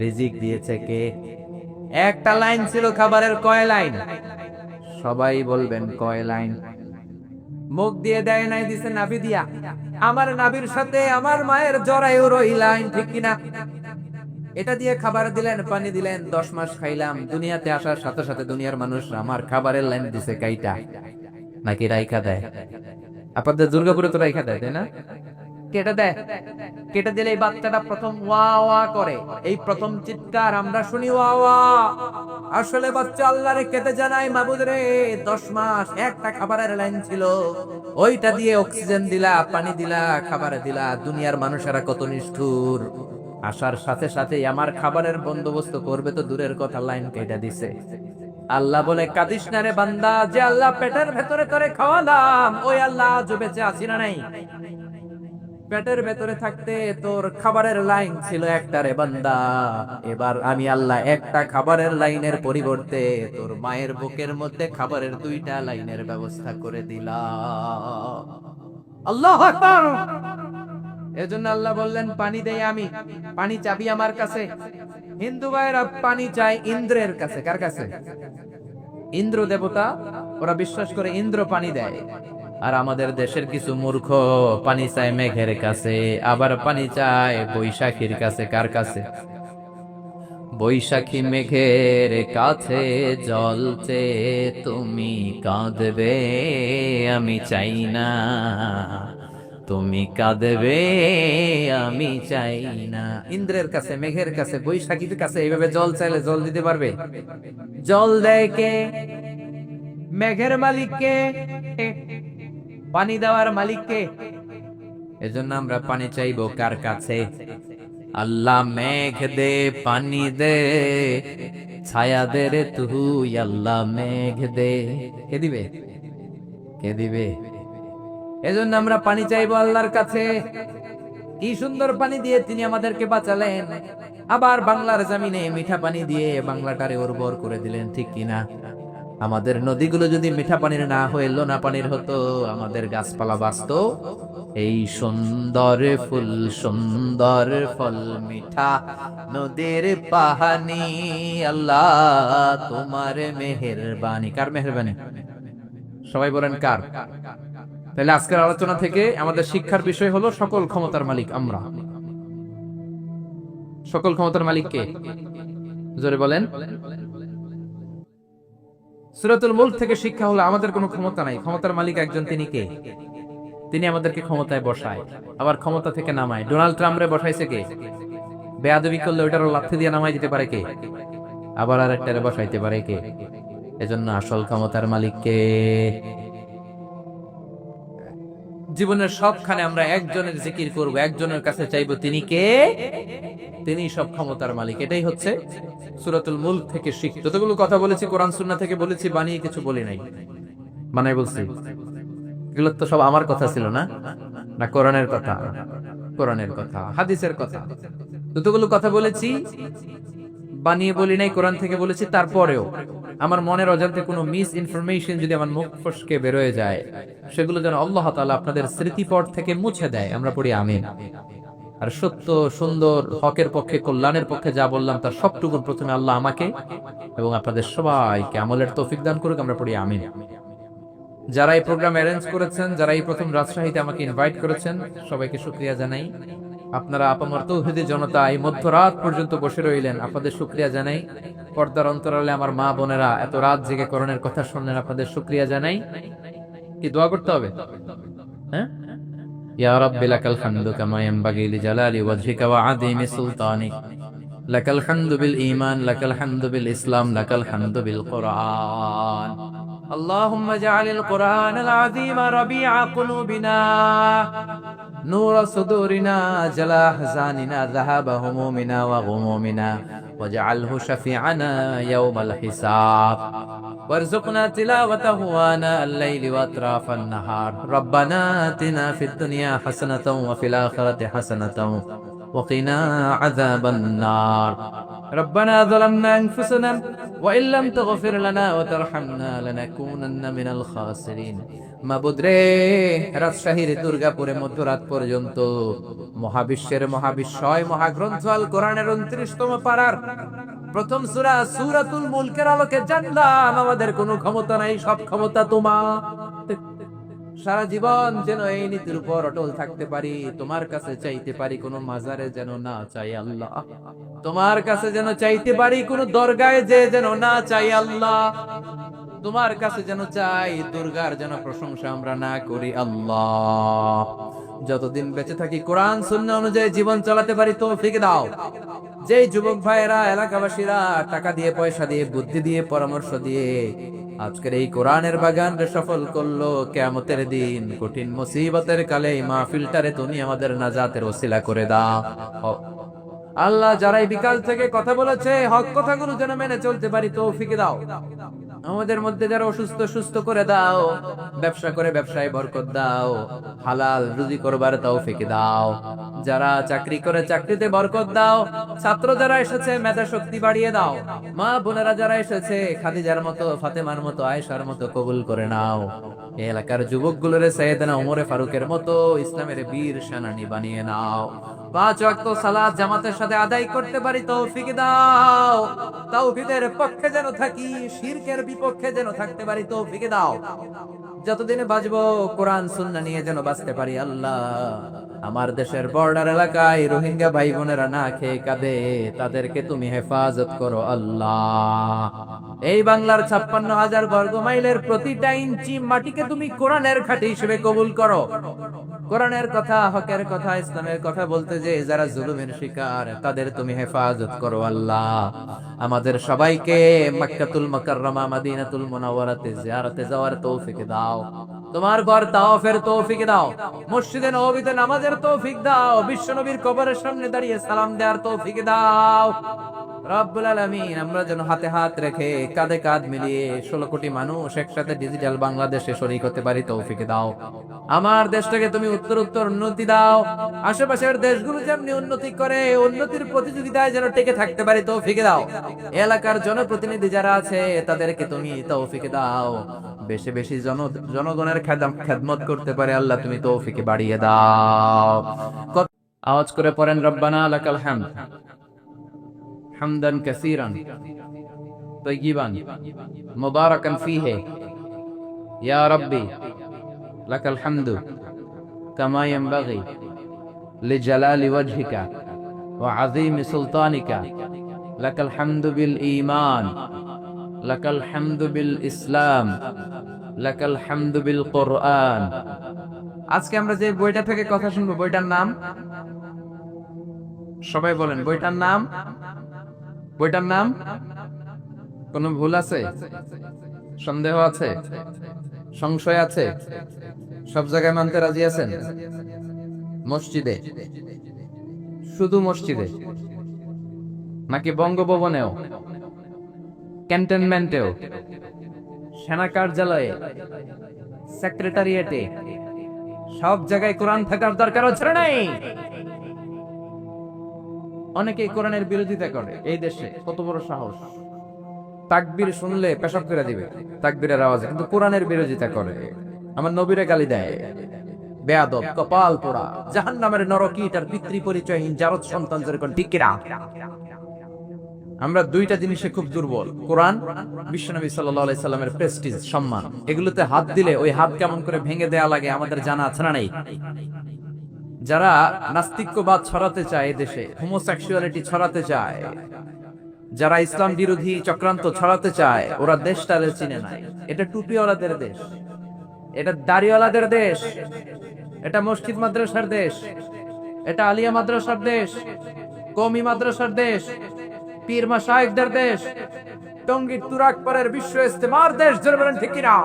রিজিক দিয়েছে কে? একটা লাইন ছিল খাবারের, কয় লাইন? সবাই বলবেন কয় লাইন? মুখ দিয়ে দেয় নাই, দিছে নাভি দিয়া। আমার নাভির সাথে আমার মায়ের জরায়ুর ওই লাইন, ঠিক কিনা? এটা দিয়ে খাবার দিলেন, পানি দিলেন, 10 মাস খাইলাম। দুনিয়াতে আসার সাথে সাথে দুনিয়ার মানুষ আমার খাবারের লাইন দিছে কাইটা নাকি রাইখা দেয়? আপনাদের দুর্গাপুরে তো রাইখা দেয়, তাই না? কেটে দেয়। কেটে দিলে এই বাচ্চাটা প্রথম ওয়া ওয়া করে, এই প্রথম চিৎকার আমরা শুনি ওয়া ওয়া। আসলে বাচ্চা আল্লাহরে কেটে জানাই, মাবুদ রে 10 মাস একটা খাবারের লাইন ছিল, ওইটা দিয়ে অক্সিজেন দিলা, পানি দিলা, খাবার দিলা। দুনিয়ার মানুষেরা কত নিষ্ঠুর, আসার সাথে সাথে আমার খাবারের বন্দোবস্ত করবে তো দূরের কথা, লাইন কেটে দিছে। আল্লাহ বলে কাঁদিস না রে বান্দা, যে আল্লাহ পেটের ভেতরে করে খাওয়ালাম ওই আল্লাহ আজও বেঁচে আছি না নাই? পেটের ভেতরে থাকতে তোর খাবারের লাইন ছিল একটা রে বান্দা, এবার আমি আল্লাহ একটা খাবারের লাইনের পরিবর্তে তোর মায়ের বুকের মধ্যে খাবারের 2টা লাইনের ব্যবস্থা করে দিলাম। আল্লাহু আকবার। এজন্য আল্লাহ বললেন পানি দেই আমি, পানি চাবি আমার কাছে। হিন্দু ভাইরা পানি চায় ইন্দ্রের কাছে। কার কাছে? ইন্দ্র দেবতা, ওরা বিশ্বাস করে ইন্দ্র পানি দেয়। আর আমাদের দেশের কিছু মূর্খ পানি চায় মেঘের কাছে, আবার পানি চায় বৈশাখীর কাছে। কার কাছে? বৈশাখী মেঘের কাছে জলতে তুমি কাঁদবে, আমি চাই না তুমি কাঁদবে, আমি চাই না। ইন্দ্রের কাছে, মেঘের কাছে, বৈশাখীর কাছে এইভাবে জল চাইলে জল দিতে পারবে? জল দেয় কে? মেঘের মালিক কে? পানি দেওয়ার মালিক কে? এজন্য আমরা পানি চাইবো কার কাছে? আল্লাহ মেঘ দে, পানি দে, ছায়া দে রে তুই, আল্লাহ মেঘ দে। কে দিবে? কে দিবে? এজন্য আমরা পানি চাইবো আল্লাহর কাছে। কি সুন্দর পানি দিয়ে তিনি আমাদেরকে বাঁচালেন, আবার বাংলার জমিনে মিঠা পানি দিয়ে বাংলাটারে উর্বর করে দিলেন, ঠিক কিনা? আমাদের নদীগুলো যদি মিঠা পানির না হয়ে লোনা পানির হতো, আমাদের গাছপালা বাঁচত। এই সুন্দর ফুল, সুন্দর ফল, মিঠা নদীর পাহানি, আল্লাহ তোমার মেহেরবানি। কার মেহেরবানি? সবাই বলেন কার? তাহলে আজকের আলোচনা থেকে আমাদের শিক্ষার বিষয় হলো সকল ক্ষমতার মালিক আমরা। সকল ক্ষমতার মালিক কে? জোরে বলেন। সূরাতুল মুলক থেকে শিক্ষা হলো আমাদের কোনো ক্ষমতা নাই, ক্ষমতার মালিক একজন। তিনি কে? তিনি আমাদেরকে ক্ষমতায় বসায়, আবার ক্ষমতা থেকে নামায়। ডোনাল্ড ট্রাম্পরে বসাইছে কে? বেয়াদবি করলে ওইটারও লাথি দিয়ে নামাই দিতে পারে কে? আবার আরেকটারে বসাইতে পারে কে? এজন্য আসল ক্ষমতার মালিক কে? জীবনের সবখানে আমরা একজনের জিকির করব, একজনের কাছে চাইবো, তিনি কে? তিনি সব ক্ষমতার মালিক। এটাই হচ্ছে সূরাতুল মুলক থেকে শিখি। যতগুলো কথা বলেছি কোরআন সুন্নাহ থেকে বলেছি, বানিয়ে কিছু বলি নাই, মানে বলছি। এগুলো তো সব আমার কথা ছিল না, না কোরআনের কথা? কোরআনের কথা, হাদিসের কথা। যতগুলো কথা বলেছি বানিয়ে বলি নাই, কোরআন থেকে বলেছি। তারপরেও আমার মনের অজান্তে কোনো মিস ইনফরমেশন যদি আমার মুখ ফসকে বেরোয় যায়, সেগুলো যেন আল্লাহ তাআলা আপনাদের স্মৃতিপট থেকে মুছে দেয়। আমরা পড়ি আমিন। আর সত্য, সুন্দর, হকের পক্ষে, কল্যাণের পক্ষে যা বললাম তার সবটুকু প্রথমে আল্লাহ আমাকে এবং আপনাদের সবাইকে আমলের তৌফিক দান করুক। আমরা পড়ি আমিন। যারা এই প্রোগ্রাম অ্যারেঞ্জ করেছেন, যারা এই প্রথম রাজশাহীতে আমাকে ইনভাইট করেছেন, সবাইকে শুকরিয়া জানাই। আপনারা আপামর তৌহিদি জনতা এই মধ্যরাত পর্যন্ত বসে রইলেন, আপনাদের শুকরিয়া জানাই। পর্দার অন্তরালে আমার মা বোনেরা এত রাত জেগে কোরআনের কথা শুনলেন, আপনাদের শুকরিয়া জানাই। কি দোয়া করতে হবে? হ্যাঁ, ইয়া রাব্বি লাকাল হামদু কামা ইয়ানবাগি লিজালালি ওয়াজহিকা ওয়া আযীমি সুলতানিক, লাকাল হামদু বিল ঈমান, লাকাল হামদু বিল ইসলাম, লাকাল হামদু বিল কুরআন। اللهم اجعل القرآن العظيم ربيع قلوبنا، نور صدورنا، جلاء أحزاننا، ذهاب همومنا وغمومنا، واجعله شفيعنا يوم الحساب، وارزقنا تلاوته آناء الليل وأطراف النهار. ربنا آتنا في الدنيا حسنة وفي الآخرة حسنة وقنا عذاب النار. ربنا ظلمنا أنفسنا وإن لم تغفر لنا وترحمنا لنكونن من الخاسرين. মাবুদ রে, রাজশাহীর দুর্গাপুরে মধ্যরাত পর্যন্ত মহাবিশ্বের মহাবিশ্বয় মহাগ্রন্থ আল কোরআনের 29তম পারার প্রথম সূরা সূরাতুল মুলকের আলোকে জানলাম আমাদের কোনো ক্ষমতা নাই, সব ক্ষমতা তোমার। সারা জীবন যেন এই নীতির উপর অটল থাকতে পারি, তোমার কাছে চাইতে পারি, কোনো মাজারে যেন না চাই আল্লাহ, তোমার কাছে যেন চাইতে পারি, কোনো দরগায় যে যেন না চাই আল্লাহ, তোমার কাছে যেন চাই, দুর্গার যেন প্রশংসা আমরা না করি আল্লাহ। যতদিন বেঁচে থাকি কোরআন সুন্নাহ অনুযায়ী জীবন চালাতে পারি তৌফিক দাও। যেই যুবক ভাইয়েরা, এলাকাবাসীরা টাকা দিয়ে, পয়সা দিয়ে, বুদ্ধি দিয়ে, পরামর্শ দিয়ে আজকের এই কোরআনের বাগান রে সফল করলো, কিয়ামতের দিন কঠিন মুসিবতের কালে এই মাহফিলটারে তুমি আমাদের নাজাতের ওসিলা করে দাও আল্লাহ। যারা এই বিকাল থেকে কথা বলেছে, হক কথাগুলো যেন মেনে চলতে পারি তৌফিক দাও। আমাদের মধ্যে যারা অসুস্থ, সুস্থ করে দাও। ব্যবসা করে ব্যবসায় বরকত দাও, হালাল রুজি করবার তৌফিক দাও। যারা চাকরি করে চাকরিতে বরকত দাও। ছাত্র যারা এসেছে মেধা শক্তি বাড়িয়ে দাও। মা বোনেরা যারা এসেছে খাদিজার মতো, ফাতেমার মতো, আয়েশার মতো কবুল করে নাও। এই এলাকার যুবকগুলোরে সাইয়েদনা ওমরে ফারুকের মতো ইসলামের বীর সেনানী বানিয়ে নাও। 5 ওয়াক্ত সালাত জামাতের সাথে আদায় করতে পারি তৌফিক দাও। তাওহীদের পক্ষে যেন থাকি, শিরকের বিপক্ষে যেন থাকতে পারি তৌফিক দাও। যতদিনে বাঁচবো কোরআন সুন্নাহ নিয়ে যেন বাঁচতে পারি আল্লাহ। আমার দেশের বর্ডার এলাকায় রোহিঙ্গা ভাই বোনেরা না খেয়ে কাঁদে, তাদেরকে তুমি হেফাজত করো আল্লাহ। এই বাংলার 56,000 বর্গ মাইলের প্রতিটা ইঞ্চি মাটিকে তুমি কোরআনের ঘাঁটি হিসেবে কবুল করো। কোরআনের কথা, হকের কথা, ইসলামের কথা বলতে যে যারা জুলুমের শিকার, তাদের তুমি হেফাজত করো আল্লাহ। আমাদের সবাইকে মক্কাতুল মুকাররমা, মদিনাতুল মুনাওয়ারাতে জিয়ারতে যাওয়ার তৌফিক দাও। তোমার ঘর তাওয়াফের তৌফিক দাও। মসজিদে নববীতে নামাজের তৌফিক দাও। বিশ্বনবীর কবরের সামনে দাঁড়িয়ে সালাম দেওয়ার তৌফিক দাও রব্বুল আলামিন। আমরা যেন হাতে হাত রেখে, কাঁধে কাঁধ মিলিয়ে 16 কোটি মানুষ একসাথে ডিজিটাল বাংলাদেশে শরীক হতে পারি তৌফিক দাও। আমার দেশটাকে তুমি উত্তর উন্নতি দাও। আশেপাশের দেশগুলো যেমনি উন্নতি করে, উন্নতির প্রতিযোগিতায় যেন টিকে থাকতে পারি তৌফিক দাও। এলাকার জনপ্রতিনিধি যারা আছে তাদেরকে তুমি তৌফিক দাও। বেশি বেশি জনগণের খেদমত করতে পারে আল্লাহ তুমি তৌফিক বাড়িয়ে দাও। আওয়াজ করে পড়েন রব্বানা লাকাল হামদ হামদান কাসীরান তাইয়িবান মুবারাকান ফীহি ইয়া রাব্বি লাকাল হামদু কামা ইয়ানবাগি লিজালালি ওয়াজহিকা ওয়া আযীমি সুলতানিকা, লাকাল হামদু বিল ঈমান, লাকাল হামদু বিল ইসলাম, লাকাল হামদু বিল কুরআন। আজকে আমরা যে বইটা থেকে কথা শুনবো, বইটার নাম সবাই বলেন। বইটার নাম, বইটার নাম কোন ভুল আছে? সন্দেহ আছে? সংশয় আছে? সব জায়গায় মানতে রাজি আছেন? মসজিদে, শুধু মসজিদে নাকি বঙ্গভবনেও, ক্যান্টনমেন্টেও, সেনা কার্যালয়ে, সেক্রেটারিয়েটে, সব জায়গায় কোরআন থাকার দরকার হচ্ছে না নাই? অনেকে কোরআনের বিরোধিতা করে। এই দেশে কত বড় সাহস! তাকবীর শুনলে পেশাব করে দিবে তাকবীরের আওয়াজে, কিন্তু কোরআনের বিরোধিতা করে। আমার নবীরে গালি দেয়, বেয়াদব, কপাল পোড়া, জাহান্নামের নরকীট আর পিতৃ পরিচয়হীন জারদ সন্তান, যেরকম ঠিক কিনা? আমরা দুইটা জিনিসে খুব দুর্বল, কোরআন, বিশ্বনবী সাল্লাল্লাহু আলাইহি সাল্লামের প্রেস্টিজ, সম্মান। এগুলোতে হাত দিলে ওই হাত কেমন করে ভেঙে দেয়া লাগে আমাদের জানা আছে না নাই? যারা নাস্তিক্যবাদ ছড়াতে চায় দেশে, হোমোসেক্সুয়ালিটি ছড়াতে চায়, যারা ইসলাম বিরোধী চক্রান্ত ছড়াতে চায়, ওরা দেশটা চিনে নাই। এটা টুপিওয়ালাদের দেশ, এটা দাড়িওয়ালাদের দেশ, এটা মসজিদ মাদ্রাসার দেশ, এটা আলিয়া মাদ্রাসার দেশ, কওমি মাদ্রাসার দেশ, পীর মাশায়েখদের দেশ, টঙ্গীর তুরাগপাড়ের বিশ্ব ইস্তেমার দেশ। জোরে বলেন ঠিক কিনা?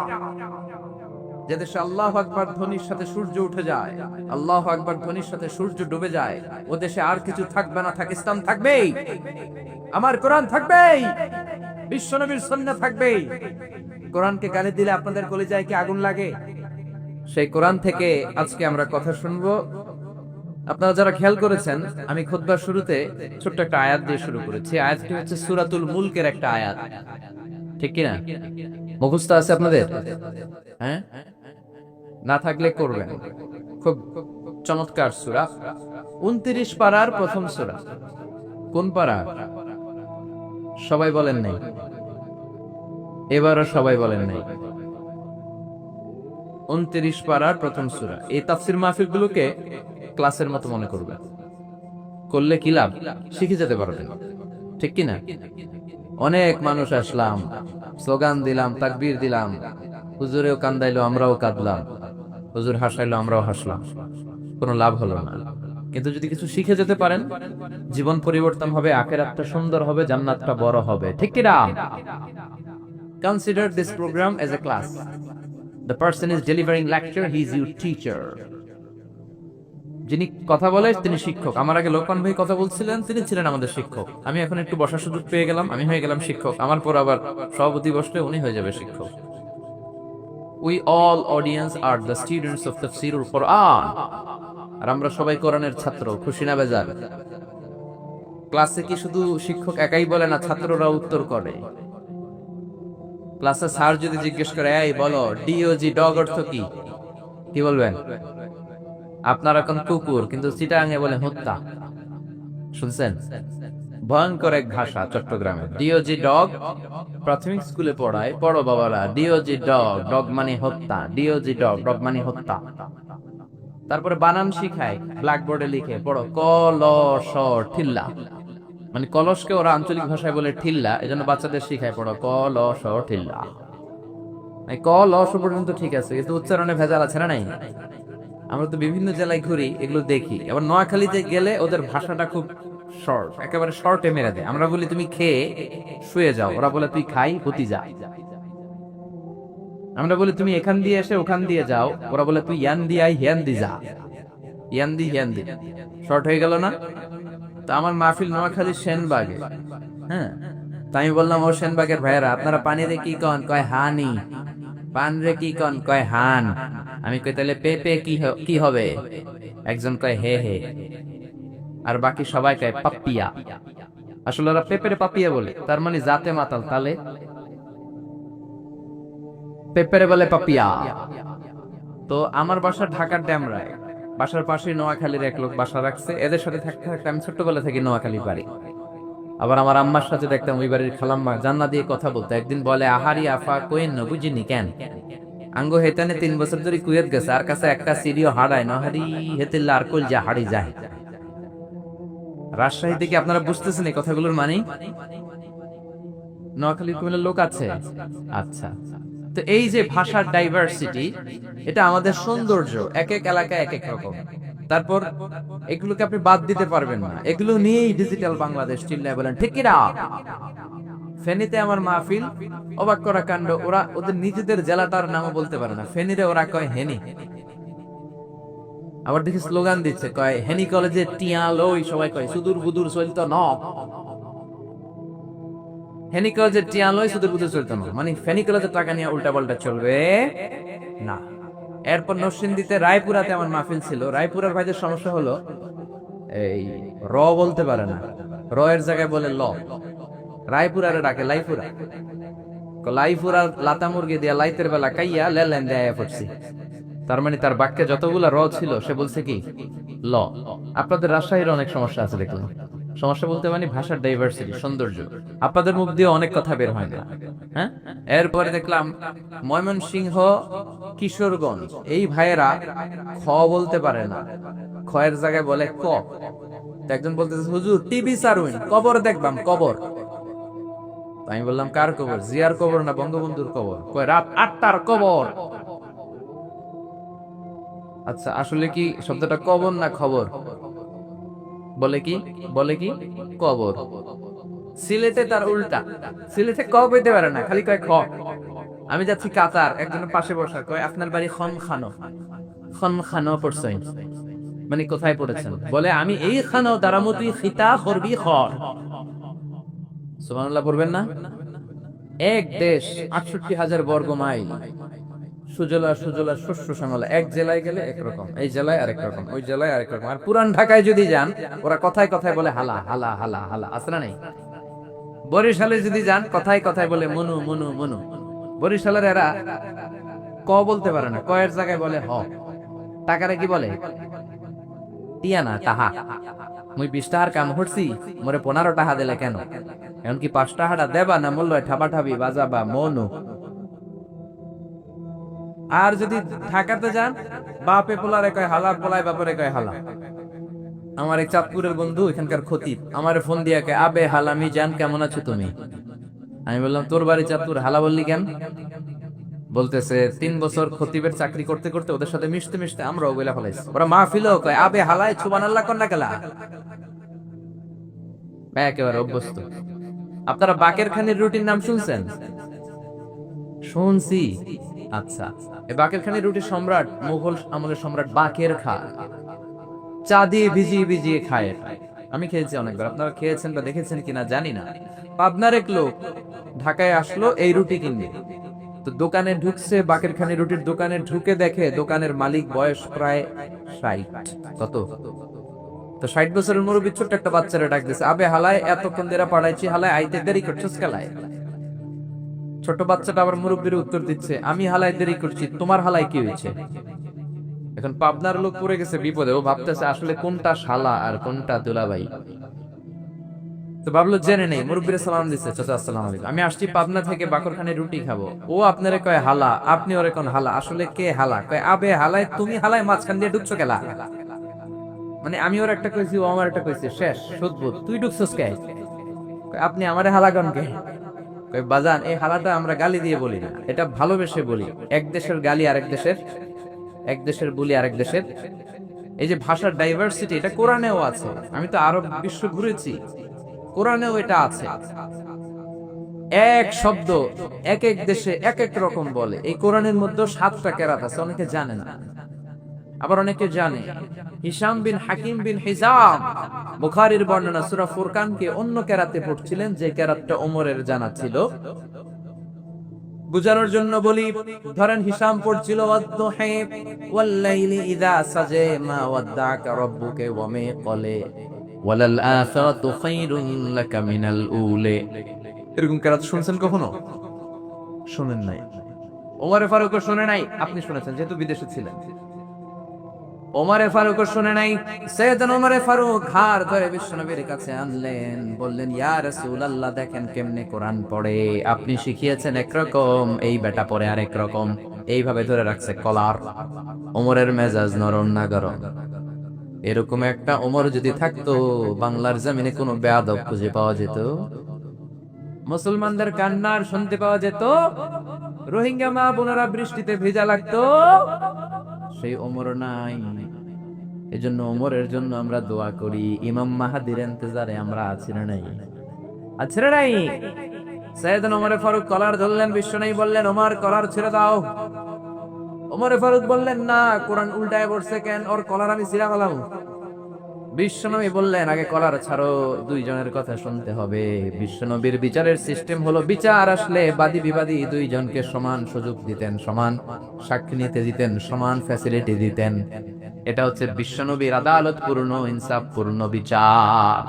যে দেশে আল্লাহু আকবার ধ্বনির সাথে সূর্য উঠে যায়, আল্লাহু আকবার ধ্বনির সাথে সূর্য ডুবে যায়, ও দেশে আর কিছু থাকবে না, থাকে ইসলাম থাকবেই, আমার কোরআন থাকবেই, বিশ্বনবীর সুন্নাহ থাকবেই। কোরআনকে গালি দিলে আপনাদের কলিজায় কি আগুন লাগে? সেই কোরআন থেকে আজকে আমরা কথা শুনবো। আপনারা যারা খেয়াল করেছেন, আমি খুতবার শুরুতে ছোট্ট একটা আয়াত দিয়ে শুরু করেছি। আয়াতটি হচ্ছে সূরাতুল মুলকের একটা আয়াত, ঠিক কিনা? মুখস্থ আছে আপনাদের? হ্যাঁ, না থাকলে করবেন। খুব চমৎকার সূরা, 29 পারার প্রথম সূরা। কোন পারা? সবাই বলেন নাই, এবারও সবাই বলেন নাই। 29 পারার প্রথম সূরা। এই তাফসীর মাহফিলগুলোকে ক্লাসের মতো মনে করবেন, করলে কি লাভ? শিখে যেতে পারবেন, ঠিক কিনা? অনেক মানুষ আসলাম, স্লোগান দিলাম, তাকবীর দিলাম, হুজুরেও কান্দাইলো, আমরাও কাঁদলাম, হুজুর হাসাইলো, আমরাও হাসলাম, কোনো লাভ হলো না। কিন্তু যদি কিছু শিখে যেতে পারেন, জীবন পরিবর্তন হবে, আখিরাতটা সুন্দর হবে, জান্নাতটা বড় হবে, ঠিক কিনা? Consider this program as a class. The person is delivering lecture, he is your teacher. যিনি কথা বলে তিনি শিক্ষক। আমার আগে লোকমান ভাই কথা বলছিলেন, তিনি ছিলেন আমাদের শিক্ষক। আমি এখন একটু বসার সুযোগ পেয়ে গেলাম, আমি হয়ে গেলাম শিক্ষক। আমার পর আবার সভাপতি বসলে উনি হয়ে যাবে শিক্ষক। We all audience are the students of Tafsirul Quran. আর আমরা সবাই কোরআনের ছাত্র, খুশি না বেজার? ক্লাসে কি শুধু শিক্ষক একাই বলে না, ছাত্ররা উত্তর করে। ক্লাসে স্যার যদি জিজ্ঞেস করে, এই বলো ডিওজি ডগ অর্থ কি, কি বলবেন? আপনার এখন কুকুর, কিন্তু চিটাগাঙে বলে হত্যা। শুনছেন? ভয়ঙ্কর এক ভাষা চট্টগ্রামে। ডিওজি ডগ প্রাথমিক স্কুলে পড়ায়, পড়ো বাবারা, ডিওজি ডগ, ডগ মানে হত্যা, ডিওজি ডগ, ডগ মানে হত্যা। তারপরে বানান শিখায়, ব্ল্যাকবোর্ডে লিখে পড়ো, কলস ঠিল্লা, মানে কলসকে ওরা আঞ্চলিক ভাষায় বলে ঠিল্লা, এজন্য বাচ্চাদের শিখায় পড়ো কলস ঠিল্লা। কলস পর্যন্ত ঠিক আছে, কিন্তু উচ্চারণে ভেজাল আছে না নাই? আমরা তো বিভিন্ন জেলায় ঘুরি, এগুলো দেখি। আবার নোয়াখালীতে গেলে ওদের ভাষাটা খুব শর্ট, একেবারে শর্টে মেরে দেয়। আমরা বলি তুমি খেয়ে শুয়ে যাও, ওরা বলে তুই খাই হতি যা। আমরা বলি তুমি এখান দিয়ে এসে ওখান দিয়ে যাও, ওরা বলে তুই ইয়ান দি আই হিয়ান দি যা। ইয়ান দি হিয়ান দি, শর্ট হয়ে গেল না? তো আমার মাহফিল নোয়াখালী সেনবাগে, হ্যাঁ, তো আমি বললাম, ও সেনবাগের ভাইয়েরা, আপনারা পানি রে কি কন? কয় হানি। পান রে কি কন? কয় হান। আমি কই তাহলে পেপে কি হবে? একজন কয় হে হে, আর বাকি সবাই কয় পাপিয়া। আসলে ওরা পেপেরে পাপিয়া বলে, তার মানে জাতে মাতাল, তালে পেপেরে বলে পাপিয়া। তো আমার বাসা ঢাকার ড্যামরায়, বাসার পাশে নোয়াখালীর এক লোক বাসা রাখছে। এদের সাথে থাকতে থাকতে আমি ছোট্টবেলা থেকে নোয়াখালী বাড়ি। আবার আমার আম্মার সাথে দেখতাম ওই বাড়ির খালাম্মা জান্না দিয়ে কথা বলতো। একদিন বলে, আহারি আফা কোয়েন ন বুঝিনি কেন আঙ্গো হেতানে 3 বছর ধরে কুয়েত গেছে, আর কাছে একটা সিরিও হারায় নহারি হেতিল্লা আর কল যা হাড়ি যায়। রাজশাহী থেকে আপনারা বুঝতেছেন এই কথাগুলোর মানে? নোয়াখালীর কুমিল্লার লোক আছে? আচ্ছা। তো এই যে ভাষার ডাইভার্সিটি, এটা আমাদের সৌন্দর্য, এক এক এলাকায় এক এক রকম। তারপর এগুলোকে আপনি বাদ দিতে পারবেন না, এগুলো নিয়েই ডিজিটাল বাংলাদেশ চিল্লায় বলেন ঠিক কিনা? ফেনীতে আমার মাহফিল, অবাক করা কাণ্ড, ওরা ওদের নিজেদের জেলাটার নামও বলতে পারে না, ফেনীরে ওরা কয় হেনি। আবার দেখি স্লোগান দিচ্ছে, কয় হেনি কলেজে টিয়া লই, সবাই কয় সুদূর বুদুর চলতো ন। হেনি কলেজে টিয়া লই, সুদূর বুদুর চলতো না, মানে ফেনী কলেজের টাকা নিয়ে উল্টা পাল্টা চলবে না। এরপর নরসিংদীতে রায়পুরাতে আমার মাহফিল ছিল। রায়পুরার ভাইদের সমস্যা হলো এই র বলতে পারে না, র এর জায়গায় বলে ল। রায়পুরারে ডাকে লাইপুরা। লাইপুরা লাতা মুরগি দিয়া লাইতের বেলা কাইয়া লেলেন দেয়া পড়ছি। তার মানে তার বাক্যে যতগুলা র ছিল সে বলছে কি ল। আপনাদের রাজশাহীর অনেক সমস্যা আছে দেখলাম। সমস্যা বলতে মানে ভাষার ডাইভার্সিটি, সৌন্দর্য। আপনাদের মুখ দিয়ে অনেক কথা বের হয় না। হ্যাঁ, এরপরে দেখলাম ময়মনসিংহ, কিশোরগঞ্জ, এই ভাইয়েরা খ বলতে পারে না, খ এর জায়গায় বলে ক। তো একজন বলতেছে, হুজুর টিভি সারুন, কবর দেখবাম, কবর। তো আমি বললাম, কার কবর? জিয়ার কবর না বঙ্গবন্ধুর কবর? কয় রাত 8টার কবর। আচ্ছা, আসলে কি শব্দটা কবর না খবর? বলে কি, বলে কি কবর। সিলেটে তার উল্টা, সিলেটে ক বইতে পারে না, খালি কয় খ। আমি যাচ্ছি কাতার, একজনের পাশে বসা, কয় আপনার বাড়ি খন খানো। খন খানো পড়ছেন, মানে কোথায় পড়েছেন? বলে আমি এই খানো দারামতি খিতা করবি খর। সুবহানাল্লাহ পড়বেন না? এক দেশ, 68,000 বর্গ মাইল, সুজলা সুজলা শস্য শ্যামলা। এক জেলায় গেলে একরকম, এই জেলায় আরেক রকম, ওই জেলায় আরেক রকম। আর পুরান ঢাকায় যদি যান, ওরা কথায় কথায় বলে হালা হালা হালা হালা, আছে না নেই? বরিশালে যদি যান, কথায় কথায় বলে মনু মনু মনু। বরিশালের এরা ক বলতে পারে না, ক এর জায়গায় বলে হ। টাকারে কি বলে? টিয়া না, টাহা। মুই 20 টাকার কাম করছি, মোরে 15 টাকা দিলে কেন? এমনকি 5 টাকাটা দেবা না, মূল্য ঠাপাঠাপি বাজাবা মনু। আর যদি ঢাকাতে যান, বাপে পোলারে কয় হালা, পোলায় বাপরে কয় হালা। আমার এক চাঁদপুরের বন্ধু, এখানকার খতিব, আমার ফোন দিয়া কয়, আবে হালামি জান, কেমন আছো তুমি? আমি বললাম, তোর বাড়ি চাঁদপুর, হালা বললি কেন? বলতেছে 3 বছর খতিবের চাকরি করতে করতে ওদের সাথে মিশতে মিশতে আমরাও বইলা ফেলাইছি। ওরা মাহফিলেও কয় আবে হালায় সুবহানাল্লাহ কন্যা কেলা। একেবারে অভ্যস্ত। আপনারা বাকের খানির রুটির নাম শুনছেন? শুনছি। আচ্ছা, এই বাকের খানির রুটির সম্রাট, মুঘল আমলের সম্রাট বাকের খা, চা দিয়ে ভিজিয়ে ভিজিয়ে খায়। আমি খেয়েছি অনেকবার, আপনারা খেয়েছেন বা দেখেছেন কিনা জানি না। পাবনার এক লোক ঢাকায় আসলো এই রুটি কিনবে। তো দোকানে ঢুকছে, বাকের খানি রুটির দোকানে ঢুকে দেখে দোকানের মালিক বয়স প্রায় 60। কত? তো 60 বছরের মুরব্বী ছোট্ট একটা বাচ্চারা ডাক দিছে, আবে হালায় এতক্ষণ ধরে পড়াইছি, হালায় আইতে দেরি করছিস কেলায়? ছোট বাচ্চাটা আবার মুরব্বীর উত্তর দিচ্ছে, আমি হালায় দেরি করছি, তোমার হালায় কি হয়েছে? এখন পাবনার লোক পড়ে গেছে বিপদে, ও ভাবতেছে আসলে কোনটা শালা আর কোনটা দুলাভাই। তো ভাবলো জেনে নেই, মুরব্বীর সালাম দিচ্ছে, চাচা আসসালামু আলাইকুম, আমি আসছি পাবনা থেকে, বাকরখানে রুটি খাবো। ও আপনারে কয় হালা, আপনি ওরে কোন হালা? আসলে কে হালা? কয় আবে হালায়, তুমি হালায় মাঝখান দিয়ে ঢুকছো কেলা? মানে আমি ওর একটা কইছি, ও আমার একটা কইছে, শেষ সুদবুদ, তুই ঢুকছস কে? কয় আপনি আমারে হালা কোন কে? কয় বাজান, এই হালাটা আমরা গালি দিয়ে বলি না, এটা ভালোবেসে বলি। এক দেশের গালি আরেক দেশের, এক দেশের বলি আরেক দেশের। এই যে ভাষার ডাইভার্সিটি, এটা কোরআনেও আছে। আমি তো আরব বিশ্ব ঘুরেছি, কোরআনেও এটা আছে। এক শব্দ এক এক দেশে এক এক রকম বলে। এই কোরআনের মধ্যে 7টা কেরাত আছে, অনেকে জানে না, আবার অনেকে জানে। হিশাম বিন হাকিম বিন হিজাম বুখারীর বর্ণনা, সূরা ফুরকানকে অন্য কেরাতে পড়ছিলেন, যে কেরাতটা ওমরের জানা ছিল। বুঝানোর জন্য বলি, ধরেন হিশাম পড়ছিল ওয়াদ-দুহি ওয়াল-লাইলি ইযা সাজা মা ওয়াদ্দাকা রাব্বুকা ওয়া মা ক্বালা ওয়ালাল আখিরাতু খায়রুন লাকা মিনাল উলা। এরকম কেরাত শুনছেন কখনো? শুনেন নাই। ওমর ফারুকও শুনে নাই, আপনি শুনেছেন যেহেতু বিদেশে ছিলেন। ওমর ফারুকও শুনে নাই। সাইয়েদনা ওমর ফারুক ঘাড় ধরে বিশ্বনবীর কাছে আনলেন, বললেন, ইয়া রাসূলুল্লাহ, দেখেন কেমনে কোরআন পড়ে, আপনি শিখিয়েছেন একরকম, এই বেটা পড়ে আরেক রকম। এইভাবে ধরে রাখছে কলার। ওমরের মেজাজ নরম না গরম? এরকম একটা ওমর যদি থাকতো, বাংলার জমিনে কোনো বেয়াদব খুঁজে পাওয়া যেত? মুসলমানদের কান্নার শুনতে পাওয়া যেত? রোহিঙ্গা মা বোনেরা বৃষ্টিতে ভেজা লাগতো? সেই ওমর নাই। এজন্য ওমরের জন্য আমরা দোয়া করি, ইমাম মাহাদির ইন্তজারে আমরা আছি না নাই? আছি না নাই? সাইয়েদনা ওমর ফারুক কলার ধরলেন, বিশ্বনবী বললেন, ওমর কলার ছেড়ে দাও। ওমরে ফারুক বললেন, না, কোরআন উল্টায় পড়ছে কেন, ওর কলার আমি ছিঁড়া ফেলাম। বিশ্বনবী বললেন, আগে কলার ছাড়ো, দুইজনের কথা শুনতে হবে। বিশ্বনবীর বিচারের সিস্টেম হলো, বিচার আসলে বাদী বিবাদী দুইজনকে সমান সুযোগ দিতেন, সমান সাক্ষী নিতে দিতেন, সমান ফ্যাসিলিটি দিতেন। এটা হচ্ছে বিশ্বনবীর আদালত পূর্ণ, ইনসাফ পূর্ণ বিচার।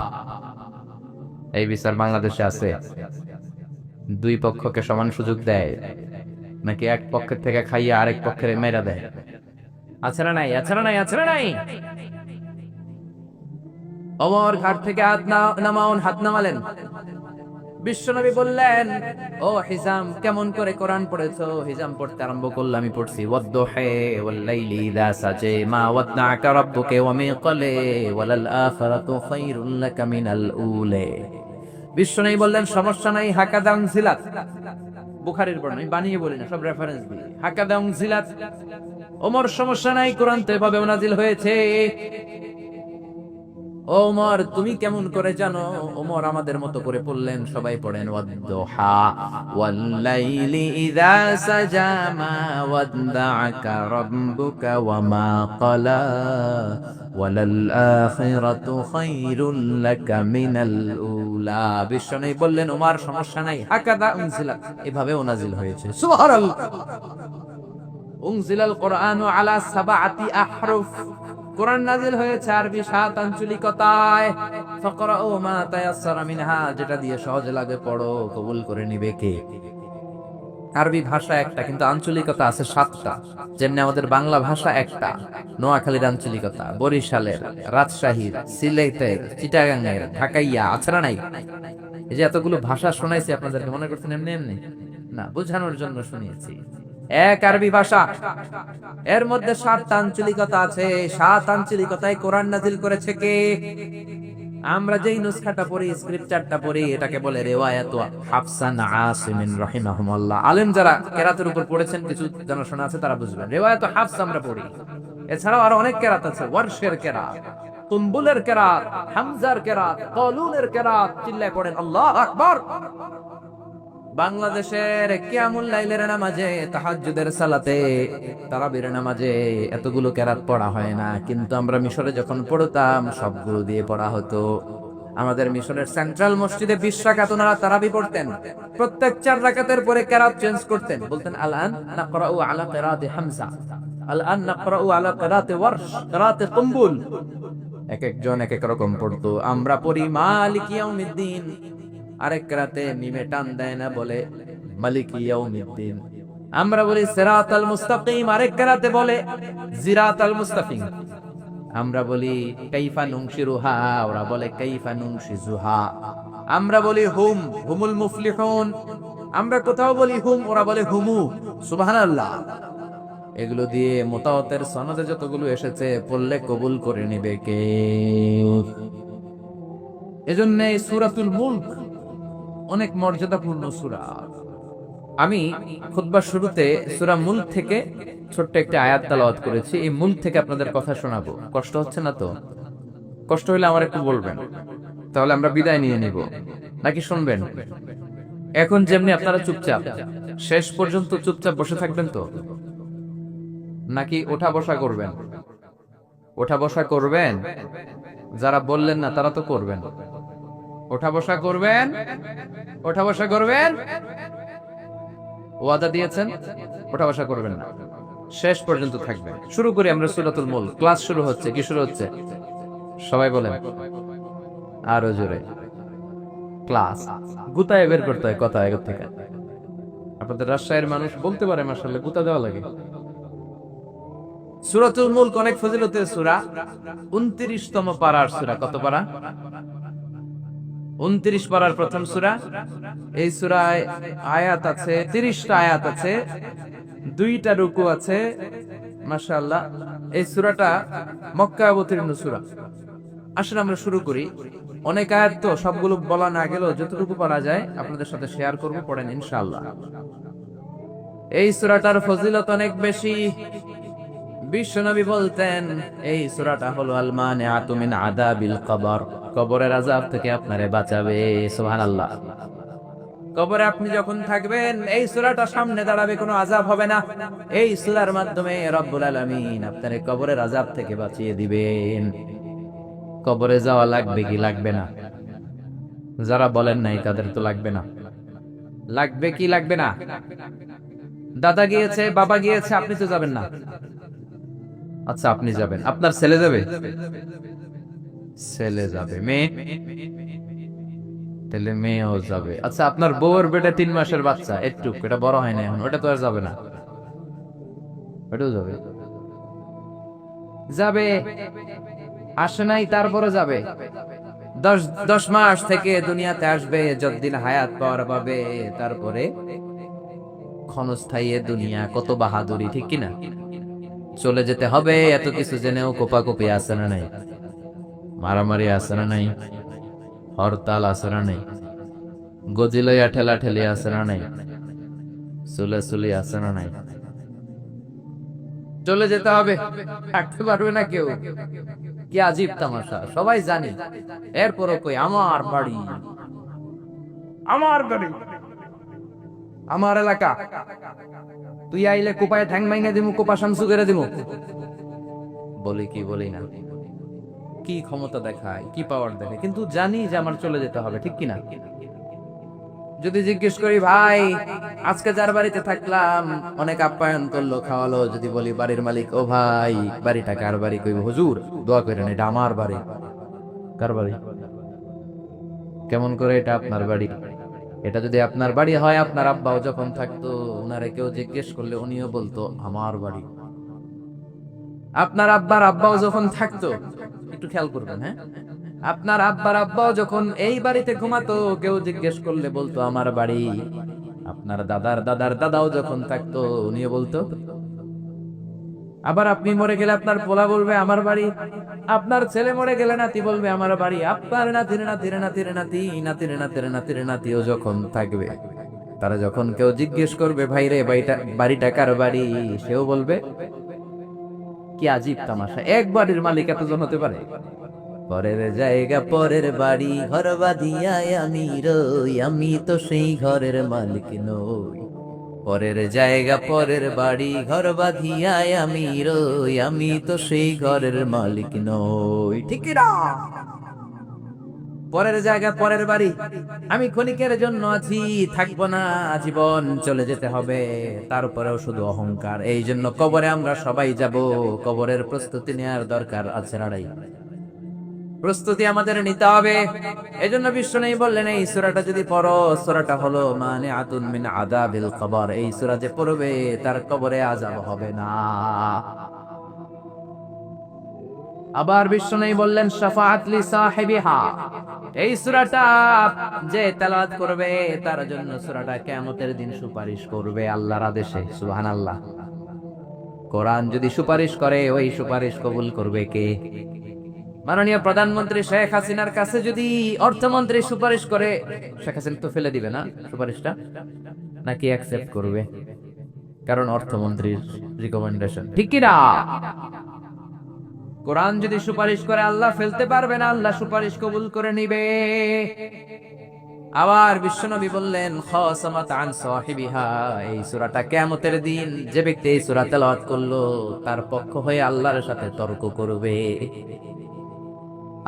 এই বিচার বাংলাদেশে আছে? দুই পক্ষকে সমান সুযোগ দেয় নাকি এক পক্ষের থেকে খাইয়া আরেক পক্ষের মেরা দেয়? আছে না নাই? আছে না নাই? আছে না নাই? ওমর ঘাট থেকে হাত নামাউন, হাত নামালেন। বিশ্বনবী বললেন, ও হিজাম, কেমন করে কোরআন পড়েছো? হিজাম পড়তে আরম্ভ করলো, আমি পড়ছি, ওয়াদ-দুহা ওয়াল-লাইলি ইযা সাজা মা ওয়াদনা'কা রাব্বুকা ওয়া মা ক্বালা ওয়ালাল আখিরাতু খায়রুল লাকা মিনাল উলা। বিশ্বনবী বললেন, সমস্যা নাই, হাকাদা উনজিলাত। বুখারীর বর্ণনা, আমি বানিয়ে বলি না, সব রেফারেন্স দিই। হাকাদা উনজিলাত। ওমর, সমস্যা নাই, কোরআন তো এভাবে নাজিল হয়েছে। ওমর, তুমি কেমন করে জানো? ওমর আমাদের মতো করে পড়লেন, সবাই পড়েন, ওয়াদ-দুহা ওয়াল-লাইলি ইযা সাজা মা ওয়াদনা'কা রাব্বুকা ওয়া মা ক্বালা ওয়ালাল আখিরাতু খায়রুল লাকা মিনাল উলা। বিশ্বনবী বললেন, ওমর, সমস্যা নাই, হাকাদা উনজিলাত, এভাবে নাজিল হয়েছে। সুবহানাল্লাহ। উনজিলাল কুরআনু আলা সাবআতি আহরুফ। কোরআন নাজিল হয়েছে আরবি 7 আঞ্চলিকতায়। ফাকরাউ মা তায়াসসারা মিনহা, যেটা দিয়ে সহজ লাগে পড়ো, কবুল করে নিবে কে? আরবি ভাষা একটা, কিন্তু আঞ্চলিকতা আছে 7টা। যেমনি আমাদের বাংলা ভাষা একটা, নোয়াখালীর আঞ্চলিকতা, বরিশালের, রাজশাহীর, সিলেটের, চিটাগাংয়ের, ঢাকাইয়া, আছে না নাই? এই যে এতগুলো ভাষা শোনাইছি আপনাদেরকে, মনে করছেন এমনি এমনি না, বোঝানোর জন্য শুনিয়েছি। এক আরবি ভাষা, এর মধ্যে 7টা আঞ্চলিকতা আছে। 7 আঞ্চলিকতায় কোরআন নাজিল করেছে কে? আমরা যেই নুসখাটা পড়ি, স্ক্রিপ্টারটা পড়ি, এটাকে বলে রিওয়ায়াতু হাফসান আসিমিন রাহিমাহুল্লাহ। আলেম যারা কেরাতের উপর পড়েছেন, কিছু জানাশোনা আছে, তারা বুঝবেন। রিওয়ায়াতু হাফস আমরা পড়ি। এছাড়াও আরো অনেক কেরাত আছে, ওয়ারশের কেরাত, কুম্বুলের কেরাত, হামজার কেরাত, কলুনের কেরাত। চিল্লায় পড়েন আল্লাহু আকবার। বাংলাদেশের কিয়ামুল লাইলের নামাজে, তাহাজ্জুদের সালাতে, তারাবির নামাজে এতগুলো কেরাত পড়া হয় না, কিন্তু আমরা মিশরে যখন পড়তাম সবগুলো দিয়ে পড়া হতো। আমাদের মিশরের সেন্ট্রাল মসজিদে 20 রাকাত ওনারা তারাবি পড়তেন। প্রত্যেক 4 রাকাতের পরে কেরাত চেঞ্জ করতেন, বলতেন আল-আন নাকরাউ আলা কিরাতি হামজা, আল-আন নাকরাউ আলা কিরাতি ওয়ারশ, কিরাতি কুম্বুল। এক একজন এক এক রকম পড়তো। আমরা পড়ি মালিকি ইয়াউমিদ্দিন, আরেক রাতে মিমে টান দেয় না, বলে মালিকি ইয়াউমিদ্দিন। আমরা বলি সিরাতাল মুস্তাকিম, আরেক রাতে বলে জিরাতাল মুস্তাকিম। আমরা বলি কাইফা নুনশিরুহা, ওরা বলে কাইফা নুনশিজুহা। আমরা বলি হুমুল মুফলিহুন, আমরা কোথাও বলি হুম, ওরা বলে হুমু। সুবহানাল্লাহ। এগুলো দিয়ে মুতাওয়াতির সনদে যতগুলো এসেছে, পড়লে কবুল করে নেবে কে? এজন্য এই সূরাতুল মুলক অনেক মর্যাদাপূর্ণ সূরা। আমি খুতবার শুরুতে সূরা মুলক থেকে ছোট্ট একটা আয়াত তেলাওয়াত করেছি। এই মুলক থেকে আপনাদের কথা শোনাবো। কষ্ট হচ্ছে না তো? কষ্ট হলে আমার একটু বলবেন, তাহলে আমরা বিদায় নিয়ে নিব। নাকি শুনবেন? এখন যেমনি আপনারা চুপচাপ, শেষ পর্যন্ত চুপচাপ বসে থাকবেন তো? নাকি ওঠা বসা করবেন? ওঠা বসা করবেন? যারা বললেন না তারা তো করবেন। ওঠা বসা করবেন, ওঠা বসা করবেন। ওয়াদা দিয়েছেন, ওঠা বসা করবেন না, শেষ পর্যন্ত থাকবেন। শুরু করি আমরা সূরাতুল মুলক। ক্লাস শুরু হচ্ছে। কি শুরু হচ্ছে? সবাই বলেন আরো জোরে। ক্লাস গুতায় বের করতে হয় কথা আগের থেকে। আপনাদের রাজশাহীর মানুষ বলতে পারে মাশাআল্লাহ, গুতা দেওয়া লাগে। সূরাতুল মুলক অনেক ফজিলতের সূরা। 29তম পারার সূরা। কত পারা? 29 পারার প্রথম সূরা। এই সূরায় আয়াত আছে 30টা আয়াত আছে, 2টা রুকু আছে। মাশাআল্লাহ, এই সূরাটা মক্কায় অবতীর্ণ সূরা। আসলে আমরা শুরু করি। অনেক আয়াত তো সবগুলো বলা না গেলেও যতটুকু পারা যায় আপনাদের সাথে শেয়ার করব, পড়েন ইনশাআল্লাহ। এই সূরাটার ফজিলত অনেক বেশি। বিশ্বনবী বলতেন এই সূরাটা হলো আল মানিআতু মিন আযাবিল কবর, কবরের আযাব থেকে আপনারে বাঁচাবে। সুবহানাল্লাহ। কবরে আপনি যখন থাকবেন এই সূরাটা সামনে দাঁড়াবে, কোনো আযাব হবে না। এই সূরার মাধ্যমে রব্বুল আলামিন আপনার এই কবরের আযাব থেকে বাঁচিয়ে দিবেন। কবরে যাওয়া লাগবে কি লাগবে না? যারা বলেন নাই তাদের তো লাগবে না। লাগবে কি লাগবে না? দাদা গিয়েছে, বাবা গিয়েছে, আপনি তো যাবেন না। আচ্ছা আপনি যাবেন, আপনার ছেলে যাবে? ছেলে যাবে। মেয়ে? তাহলে মেয়েও যাবে। আচ্ছা আপনার বউয়ের বেটা 3 মাসের বাচ্চা, একটু এটা বড় হয় না এখন, ওটা তো আর যাবে না? ওটাও যাবে। যাবে, আসে নাই তারপরে যাবে। 10 মাস থেকে দুনিয়াতে আসবে, যতদিন হায়াত পাওয়ার পাবে, তারপরে ক্ষণস্থায়ী এ দুনিয়া, কত বাহাদুরি, ঠিক কিনা? চলে যেতে হবে, এত কিছু জেনেও কোপাকুপি আছে না নাই? মারামারি আছে না নাই? হরতাল আছে না নাই? গজিলইয়া ঠেলা ঠেলি আছে না নাই? সুলাসুলি আছে না নাই? চলে যেতে হবে, থাকতে পারবে না কেউ। কি আজীব তামাশা, সবাই জানি, এরপরও কই আমার বাড়ি, আমার বাড়ি, আমার এলাকা। তুই আইলে কোপায় ঠ্যাং মাইনে দিমু, কোপা শামসু করে দিমু। বলি কি বলি না? কি ক্ষমতা দেখায়, কি পাওয়ার দেখায়, কিন্তু জানি যে আমার চলে যেতে হবে, ঠিক কিনা? যদি জিজ্ঞেস করি ভাই আজকে যার বাড়িতে থাকলাম অনেক আপ্যায়ন করলো, খাওয়ালো, যদি বলি বাড়ির মালিক, ও ভাই বাড়িটা কার বাড়ি? কইব হুজুর দোয়া করেন এটা আমার বাড়ি। কার বাড়ি? কেমন করে এটা আপনার বাড়ি? এটা যদি আপনার বাড়ি হয়, আপনার আব্বাও যখন থাকতো উনারে কেউ জিজ্ঞেস করলে উনিও বলতো আমার বাড়ি। আপনার আব্বার আব্বাও যখন থাকতো, একটু খেয়াল করবেন, হ্যাঁ, আপনার আব্বার আব্বাও যখন এই বাড়িতে ঘুমাতো, কেউ জিজ্ঞেস করলে বলতো আমার বাড়ি। আপনার দাদার দাদার দাদাও যখন থাকতো উনিও বলতো। আবার আপনি মরে গেলে আপনার পোলা বলবে আমার বাড়ি, আপনার ছেলে মরে গেলে নাতি বলবে আমার বাড়ি, আপনার নাতির নাতির নাতির নাতি নাতির নাতির নাতির নাতিও যখন থাকবে, তারা যখন কেউ জিজ্ঞেস করবে ভাই রে বাড়িটা কার বাড়ি, সেও বলবে। কি আজীব তামাশা, এক বাড়ির মালিক এতজন হতে পারে? পরের জায়গা পরের বাড়ি, ঘর বাঁধিয়া আমি রই, আমি তো সেই ঘরের মালিক নই। পরের জায়গা পরের বাড়ি, ঘর বাঁধিয়া আমি রই, আমি তো সেই ঘরের মালিক নই, ঠিক না? পরের জায়গা পরের বাড়ি, আমি ক্ষণিকের জন্য আছি, থাকবো না আজীবন, চলে যেতে হবে। তারপরেও শুধু অহংকার। এই জন্য কবরে আমরা সবাই যাব, কবরের প্রস্তুতি নেওয়ার দরকার আছে না নাই? প্রস্তুতি আমাদের নিতে হবে। এজন্য বিশ্বনবী বললেন এই সূরাটা যদি পড়ো, সূরাটা হলো মানে আতুন মিন আযাবিল কবর, এই সূরা যে পড়বে তার কবরে আযাব হবে না। আবার বিশ্বনবী বললেন শাফাআত লি সাহিবিহা, এই সূরাটা যে তেলাওয়াত করবে তার জন্য সূরাটা কিয়ামতের দিন সুপারিশ করবে আল্লাহর আদেশে। সুবহানাল্লাহ। কোরআন যদি সুপারিশ করে, ওই সুপারিশ কবুল করবে কে? মাননীয় প্রধানমন্ত্রী শেখ হাসিনার কাছে যদি অর্থমন্ত্রী সুপারিশ করে, শেখ হাসিনা তো ফেলে দিবে না সুপারিশটা, নাকি অ্যাকসেপ্ট করবে? কারণ অর্থমন্ত্রীর রিকমেন্ডেশন, ঠিক কি না? কোরআন যদি সুপারিশ করে আল্লাহ ফেলতে পারবে না, আল্লাহ সুপারিশ কবুল করে নিবে। আবার বিশ্বনবী বললেন খাসামাত আন সাহিবিহা, এই সূরাটা কিয়ামতের দিন যে ব্যক্তি এই সূরা তেলাওয়াত করলো তার পক্ষ হয়ে আল্লাহর সাথে তর্ক করবে,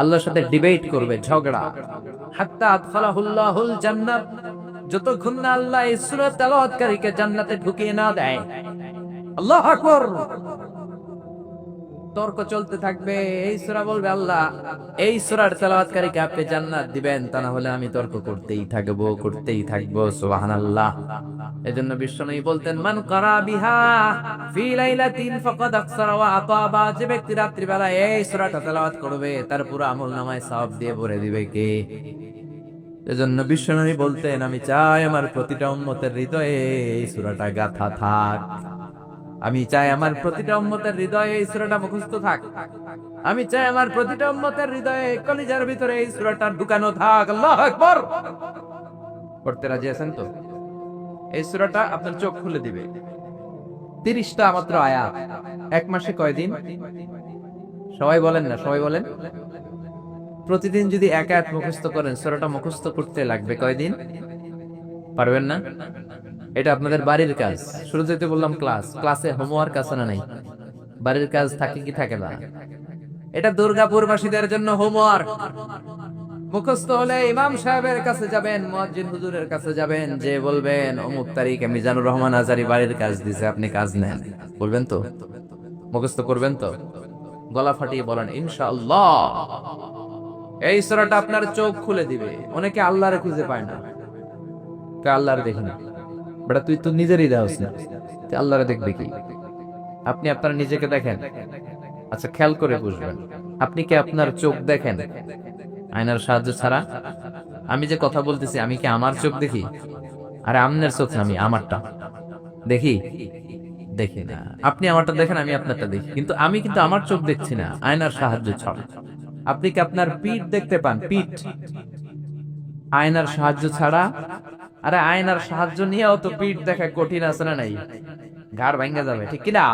আল্লাহর সাথে ডিবেট করবে, ঝগড়া। হাত্তা আদখালাহুল্লাহুল জান্নাত, যতক্ষণ না আল্লাহ এই সূরা তেলাওয়াতকারীকে জান্নাতে ঢুকিয়ে না দেয়। আল্লাহু আকবার। তর্ক চলতে থাকবে। এই সূরা বলবে আল্লাহ এই সূরার তেলাওয়াতকারীকে আপনি জান্নাত দিবেন, তা না হলে আমি তর্ক করতেই থাকবো। সুবহানাল্লাহ। এজন্য বিশ্বনবী বলতেন মান কারা বিহা ফি লাইলাতিন ফাকাদ আকসারা ওয়া আতাবা, যে ব্যক্তি রাত্রি বেলা এই সূরাটা তেলাওয়াত করবে তার পুরো আমলনামায় সওয়াব দিয়ে ভরে দিবে কে? এজন্য বিশ্বনবী বলতেন আমি চাই আমার প্রতিটা উম্মতের হৃদয়ে এই সূরাটা গাঁথা থাক, আমি চাই আমার প্রতিটা উম্মতের হৃদয়ে এই সূরাটা মুখস্থ থাক, আমি চাই আমার প্রতিটা উম্মতের হৃদয়ে কলিজার ভিতরে এই সূরাটা ঢুকানো থাক। আল্লাহু আকবার। পড়তে রাজি আছেন তো? এই সূরাটা আপনার চোখ খুলে দিবে। 30টা মাত্র আয়াত, এক মাসে কয়দিন? সবাই বলেন না, সবাই বলেন। প্রতিদিন যদি এক আয়াত মুখস্থ করেন, সূরাটা মুখস্থ করতে লাগবে কয়দিন? পারবেন না? এটা আপনাদের বাড়ির কাজ। শুরুতে বললাম ক্লাসে হোমওয়ার্ক আছে না নাই? বাড়ির কাজ থাকে কি থাকে না? এটা দুর্গাপুরবাসীদের জন্য হোমওয়ার্ক। মুখস্থ হলে ইমাম সাহেবের কাছে যাবেন, মুয়াজ্জিন হুজুরের কাছে যাবেন, যে বলবেন অমুক তারিখে মিজানুর রহমান আজারি বাড়ির কাজ দিছে, আপনি কাজ নেন। বলবেন তো? মুখস্থ করবেন তো? গলা ফাটিয়ে বলেন ইনশাআল্লাহ। এই সূরাটা আপনার চোখ খুলে দিবে। অনেকে আল্লাহরে খুঁজে পায় না, কে আল্লাহরে দেখে না। বেটা তুই তো নিজেরই দেহস না, তুই আল্লাহরে দেখবি কি? আপনি আপনার নিজেকে দেখেন। আচ্ছা, খেয়াল করে বুঝবেন, আপনি কি আপনার চোখ দেখেন আয়নার সাহায্য ছাড়া? আমি যে কথা বলতেছি, আমি কি আমার চোখ দেখি? আরে আমনের চোখ না, আমি আমারটা দেখি? দেখি না। আপনি আমারটা দেখেন, আমি আপনারটা দেখি, কিন্তু আমি কিন্তু আমার চোখ দেখছি না আয়নার সাহায্য ছাড়া। আপনি কি আপনার পিঠ দেখতে পান? পিঠ আয়নার সাহায্য ছাড়া? আরে আয়নার সাহায্য নিয়েও তো পিঠ দেখা কঠিন, আছে না নাই? ঘাড় ভাঙ্গা যাবে, ঠিক কিনা?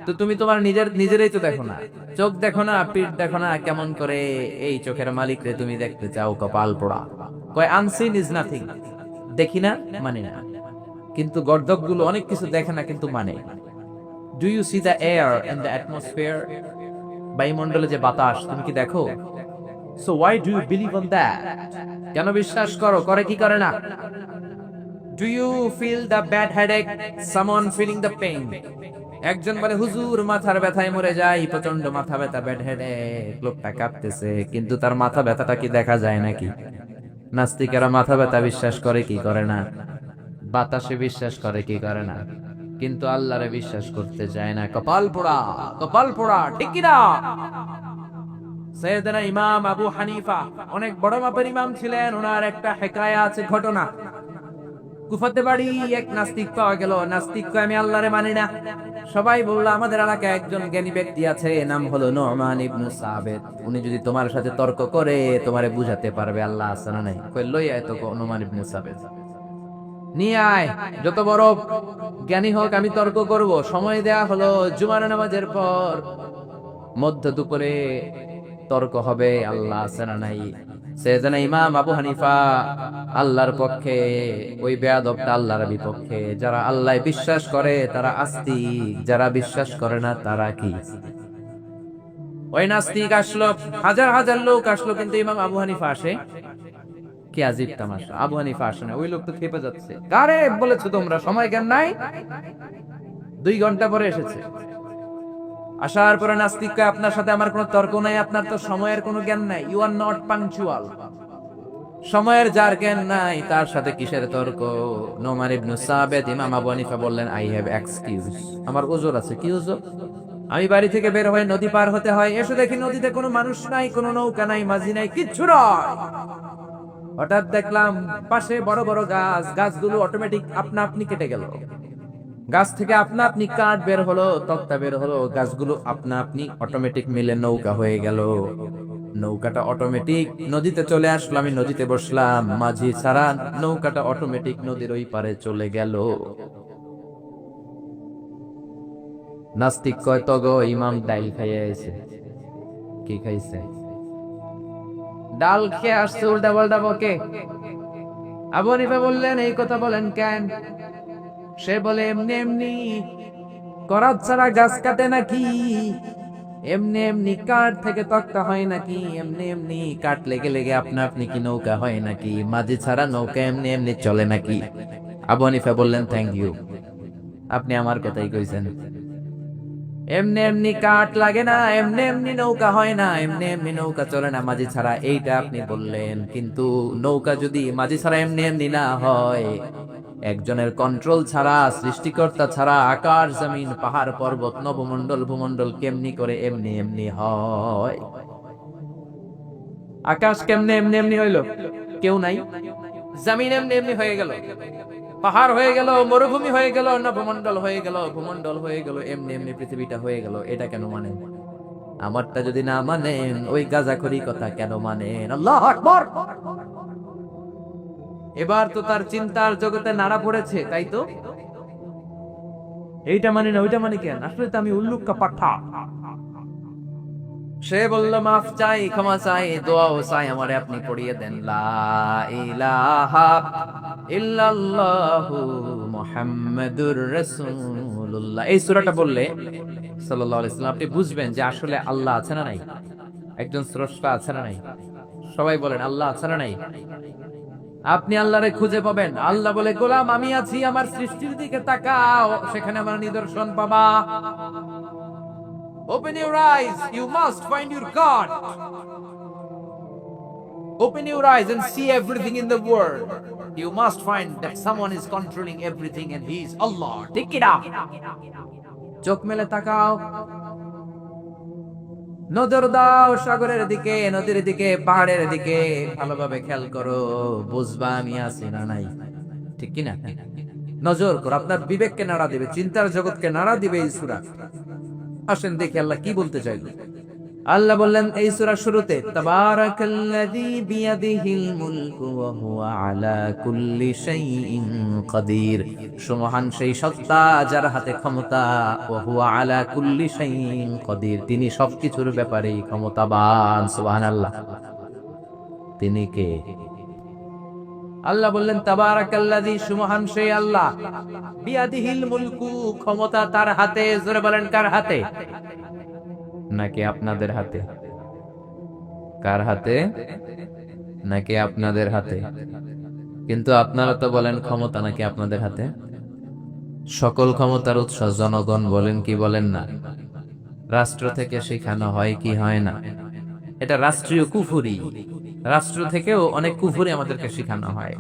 তো তুমি তোমার নিজেরই তো দেখো না, চোখ দেখো না, পিঠ দেখো না, কেমন করে এই চোখের মালিক রে তুমি দেখতে চাও? কপাল পোড়া। কয় আনসিন ইজ নাথিং। দেখি না মানে না, কিন্তু গর্দক গুলো অনেক কিছু দেখে না কিন্তু মানে। Do you see the air and the atmosphere? বায়ুমণ্ডলে যে বাতাস, তুমি কি দেখো? So why do you believe on that? কেন বিশ্বাস করো? করে কি করে না? Do you feel the bad headache? Someone feeling the pain? একজন বলে হুজুর মাথার ব্যথায় মরে যাই, প্রচন্ড মাথা ব্যথা, ব্যাড হেডেক, লোকটা কাঁপতেছে, কিন্তু তার মাথা ব্যথাটা কি দেখা যায় নাকি? নাস্তিকেরা মাথা ব্যথা বিশ্বাস করে কি করে না? বাতাসে বিশ্বাস করে কি করে না? কিন্তু আল্লাহরে বিশ্বাস করতে চায় না। কপাল পোড়া, কপাল পোড়া, ঠিক কি না? সৈয়দনা ইমাম আবু হানিফা অনেক বড় মাপের ইমাম ছিলেন। ওনার একটা হেকায়া আছে, ঘটনা। কুফাতে বাড়ি, এক নাস্তিক পাওয়া গেল। নাস্তিক কয় আমি আল্লাহরে মানি না। সবাই বলল আমাদের এলাকায় একজন জ্ঞানী ব্যক্তি আছে, নাম হলো নু'মান ইবনে সাবিত। উনি যদি তোমার সাথে তর্ক করে তোমারে বুঝাতে পারবে আল্লাহ আছে না নাই। কই লই আয় তো নু'মান ইবনে সাবিত, নিয়ে আয়, যত বড় জ্ঞানী হোক আমি তর্ক করব। সময় দেয়া হলো জুমার নামাজের পর, মধ্য দুপুরে তর্ক হবে আল্লাহ আছে না নাই। সেজন্য ইমাম আবু হানিফা আল্লাহর পক্ষে, ওই বেয়াদবটা আল্লাহর বিপক্ষে। যারা আল্লাহ বিশ্বাস করে তারা আস্তিক, যারা বিশ্বাস করে না তারা কি? ওই নাস্তিক আসলো, হাজার হাজার লোক আসলো, কিন্তু ইমাম আবু হানিফা আসে। কি আজীব তামাশা, আবু হানিফা আসে না। ওই লোক তো খেপে যাচ্ছে, কারে বলেছো তোমরা সময় জ্ঞান নাই? 2 ঘন্টা পরে এসেছে। আসার পরে নাস্তিক কয় আপনার সাথে আমার কোনো তর্ক নাই, আপনার তো সময়ের কোনো জ্ঞান নাই, ইউ আর নট পাংচুয়াল। সময়ের যার জ্ঞান নাই তার সাথে কিসের তর্ক? নোমান ইবনে সাবিত, ইমাম আবু হানিফা বললেন আই হ্যাভ এক্সকিউজ, আমার ওযর আছে। কি ওযর? আমি বাড়ি থেকে বের হয়ে নদী পার হতে হয়, এসে দেখি নদীতে কোনো মানুষ নাই, কোনো নৌকা নাই, মাঝি নাই, কিচ্ছু নয়। হঠাৎ দেখলাম পাশে বড় বড় গাছ, গাছগুলো অটোমেটিক আপনা আপনি কেটে গেল। গাছ থেকে আপনা আপনি কাঠ বের হলো, তক্তা বের হলো, গাছগুলো আপনা আপনি অটোমেটিক মিলে নৌকা হয়ে গেল। নৌকাটা অটোমেটিক নদীতে চলে আসলো, আমি নদীতে বসলাম, মাঝি ছাড়া নৌকাটা অটোমেটিক নদীর ওই পারে চলে গেল। নাস্তিক কয় তগো ইমাম ডাইল খাইয়ে আইছে। কি খাইছে? ডাল খেয়ে আসছে, উল্টা পাল্টা বকে। আবু হানিফা বললেন এই কথা বলেন কেন? সে বলে এমনি এমনি করাত ছাড়া গাছ কাটে নাকি? এমনি এমনি কাঠ থেকে তক্তা হয় নাকি? এমনি এমনি কাঠ লেগে লেগে আপনা আপনি কি নৌকা হয় নাকি? মাঝি ছাড়া নৌকা এমনি এমনি চলে নাকি? আবু হানিফা বললেন থ্যাংক ইউ, আপনি আমার কথাই কইছেন। এমনি এমনি কাঠ লাগে না, এমনি এমনি নৌকা হয় না, এমনি এমনি নৌকা চলে না মাঝি ছাড়া, এইটা আপনি বললেন। কিন্তু নৌকা যদি মাঝি ছাড়া এমনি এমনি না হয়, একজনের কন্ট্রোল ছাড়া, সৃষ্টিকর্তা ছাড়া আকাশ জমিন পাহাড় পর্বত নবমণ্ডল ভূমণ্ডল কেমনি করে এমনি এমনি হয়? আকাশ কেমনে এমনি এমনি হইলো? কেউ নাই। জমিন এমনি এমনি হয়ে গেল, পাহাড় হয়ে গেল, মরুভূমি হয়ে গেল, নবমণ্ডল হয়ে গেল, ভূমণ্ডল হয়ে গেল, এমনি এমনি পৃথিবীটা হয়ে গেল। এটা কেন মানেন? আমারটা যদি না মানেন, ওই গাঁজাখড়ি কথা কেন মানেন? আল্লাহু আকবার। এবার তো তার চিন্তার জগতে নাড়া পড়েছে, তাই তো? এইটা মানে না ওইটা মানে কেন? আসলে তো আমি উল্লুক্কা পাঠা। সে বলল মাফ চাই, ক্ষমা চাই, দোয়াও চাই, আমারে আপনি পড়িয়ে দেন লা ইলাহা ইল্লাল্লাহু মুহাম্মাদুর রাসূলুল্লাহ। এই সূরাটা বললে সাল্লাল্লাহু আলাইহি সাল্লাম আপনি বুঝবেন যে আসলে আল্লাহ আছে না নাই, একজন স্রষ্টা আছে না নাই। সবাই বলেন আল্লাহ আছে না নাই। আপনি আল্লাহরে খুঁজে পাবেন। আল্লাহ বলে গোলাম আমি আছি, আমার সৃষ্টির দিকে তাকাও, সেখানে আমার নিদর্শন পাবা। Open your eyes, you must find your God. Open your eyes and see everything in the world. You must find that someone is controlling everything and he is Allah. Take it up. চোখ মেলে তাকাও, নজর দাও সাগরের দিকে, নদীর দিকে, পাহাড়ের দিকে, ভালোভাবে খেয়াল করো, বুঝবা আমি আছি না নাই। ঠিক কি না? নজর করো, আপনার বিবেককে নাড়া দিবে, চিন্তার জগৎকে নাড়া দিবে এই সূরা। আসেন দেখি আল্লাহ কি বলতে চাইলো। আল্লাহ বললেন এই সূরার শুরুতে, তাবারাকাল্লাযী বিয়াদিহিল মুলকু ওয়া হুয়া আলা কুল্লি শাইইন কাদির। সুমহান সেই সত্তা যার হাতে ক্ষমতা, ওয়া হুয়া আলা কুল্লি শাইইন কাদির, তিনি সবকিছুর ব্যাপারে ক্ষমতাবান। সুবহানাল্লাহ। তিনি কে? আল্লাহ বললেন তাবারাকাল্লাযী, সুমহান সেই আল্লাহ, বিয়াদিহিল মুলকু, ক্ষমতা তার হাতে। জোরে বলেন কার হাতে? নাকি আপনাদের হাতে? কার হাতে? নাকি আপনাদের হাতে? কিন্তু আপনারা তো বলেন ক্ষমতা নাকি আপনাদের হাতে। সকল ক্ষমতার উৎস জনগণ, বলেন কি বলেন না? রাষ্ট্র থেকে শেখানো হয় কি হয় না? এটা রাষ্ট্রীয় কুফুরি। রাষ্ট্র থেকেও অনেক কুফুরি আমাদেরকে শেখানো হয়।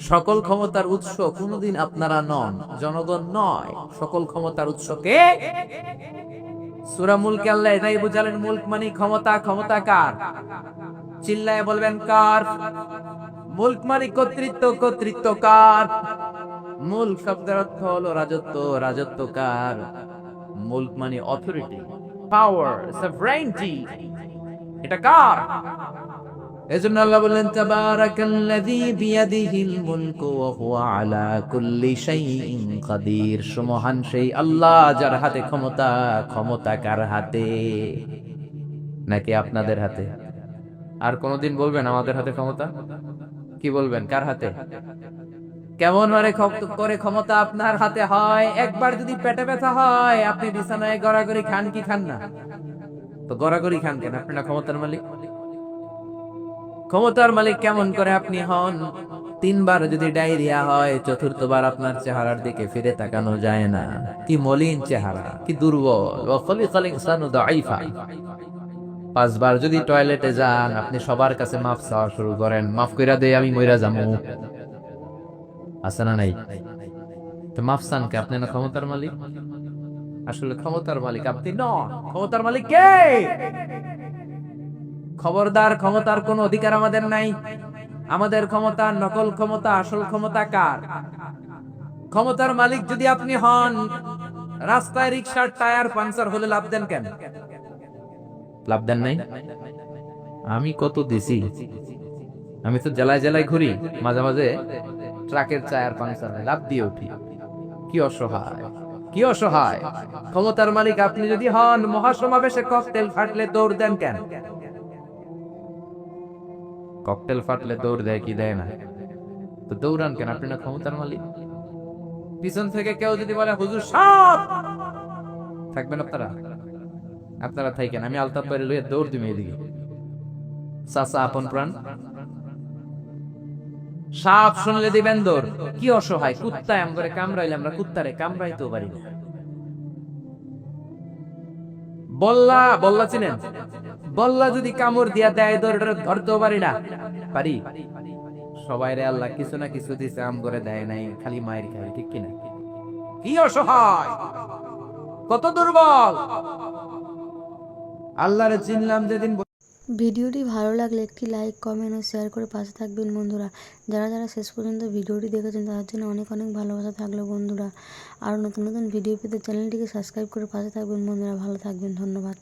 সকল ক্ষমতার উৎস কোনদিন আপনারা নন, জনগণ নয়। সকল ক্ষমতার উৎস কে? সূরা মুলকে আল্লাহ এটাই বুঝালেন, মুলক মানে ক্ষমতা। ক্ষমতা কার? চিল্লায় বলবেন কার? মুলক মানে কর্তৃত্ব। কর্তৃত্ব কার? মুলক শব্দের অর্থ হলো রাজত্ব। রাজত্ব কার? মুলক মানে অথরিটি, পাওয়ার, সভরেইনটি। এটা কার? এজন্য আল্লাহ বললেন তাবারাকাল্লাযী বিয়াদিহিল মুলকু ওয়া হুয়া আলা কুল্লি শাইইন কাদির। সুমহান সেই আল্লাহ যার হাতে ক্ষমতা। ক্ষমতা কার হাতে? নাকি আপনাদের হাতে? আর কোনদিন বলবেন আমাদের হাতে ক্ষমতা? কি বলবেন? কার হাতে? কেমন করে ক্ষমতা আপনার হাতে হয়? একবার যদি পেটে ব্যথা হয়, আপনি বিছানায় গড়াগড়ি খান কি খান না? তো গড়াগড়ি খান কেন? আপনি না ক্ষমতার মালিক? ক্ষমতার মালিক কেমন করে আপনি হন? তিনবার যদি ডায়রিয়া হয়, চতুর্থবার আপনার চেহারার দিকে ফিরে তাকানো যায় না। কি মলিন চেহারা, কি দুর্বল। ওয়া খালিকাল ইনসানু দাঈফা। পাঁচবার যদি টয়লেটে যান, আপনি সবার কাছে মাফ চাওয়া শুরু করেন, মাফ কইরা দে, আমি মইরা যামু। আছে না নাই? তো মাফ চান কে? আপনি না ক্ষমতার মালিক? আসলে ক্ষমতার মালিক আপনি নন। ক্ষমতার মালিক কে? খবরদার, ক্ষমতার কোনো অধিকার আমাদের নাই। আমাদের ক্ষমতা নকল ক্ষমতা, আসল ক্ষমতা কার? ক্ষমতার মালিক যদি আপনি হন, রাস্তায় রিকশার টায়ার পাংচার হলে লাভ দেন কেন? লাভ দেন নাই? আমি কত দিছি। আমি তো জেলায় জেলায় ঘুরি, মাঝে মাঝে ট্রাকের টায়ার পাংচার হয়, লাভ দিয়ে উঠি। কি অসহায়, কি অসহায়। ক্ষমতার মালিক আপনি যদি হন, মহাসমাবেশে ককটেল ফাটলে দৌড় দেন কেন? ককটেল ফাটলে দৌড় দেয় কি দেয় না? তো দৌড়ান কেন? আপনি না ক্ষমতার মালিক। পিছন থেকে কেউ যদি বলে হুজুর সাপ, থাকবেন আপনারা? আপনারা থাকেন, আমি আলতাপ পরে লইয়া দৌড় দিবে এদিকে। চাচা আপন প্রাণ, সাপ শুনলে দিবেন দৌড়। কি অসহায়। কুত্তায় আমরা কামড়াইলে আমরা কুত্তারে কামড়াইতেও পারি না। বল্লা, বল্লা চিনেন? বল্লা যদি কামড় দিয়া দেয়, ধরতেও পারি না। পারি? সবাই রে আল্লাহ কিছু না কিছু দিছে, আম করে দেয় নাই, খালি মায়ের খায়। ঠিক কিনা? কি অসহায়, কত দুর্বল। আল্লাহরে চিনলাম যেদিন। ভিডিওটি ভালো লাগলে একটি লাইক, কমেন্ট ও শেয়ার করে পাশে থাকবেন বন্ধুরা। যারা যারা শেষ পর্যন্ত ভিডিওটি দেখেছেন তাদের জন্য অনেক অনেক ভালোবাসা থাকলো বন্ধুরা। আর নতুন নতুন ভিডিও পেতে চ্যানেলটিকে সাবস্ক্রাইব করে পাশে থাকবেন বন্ধুরা। ভালো থাকবেন, ধন্যবাদ।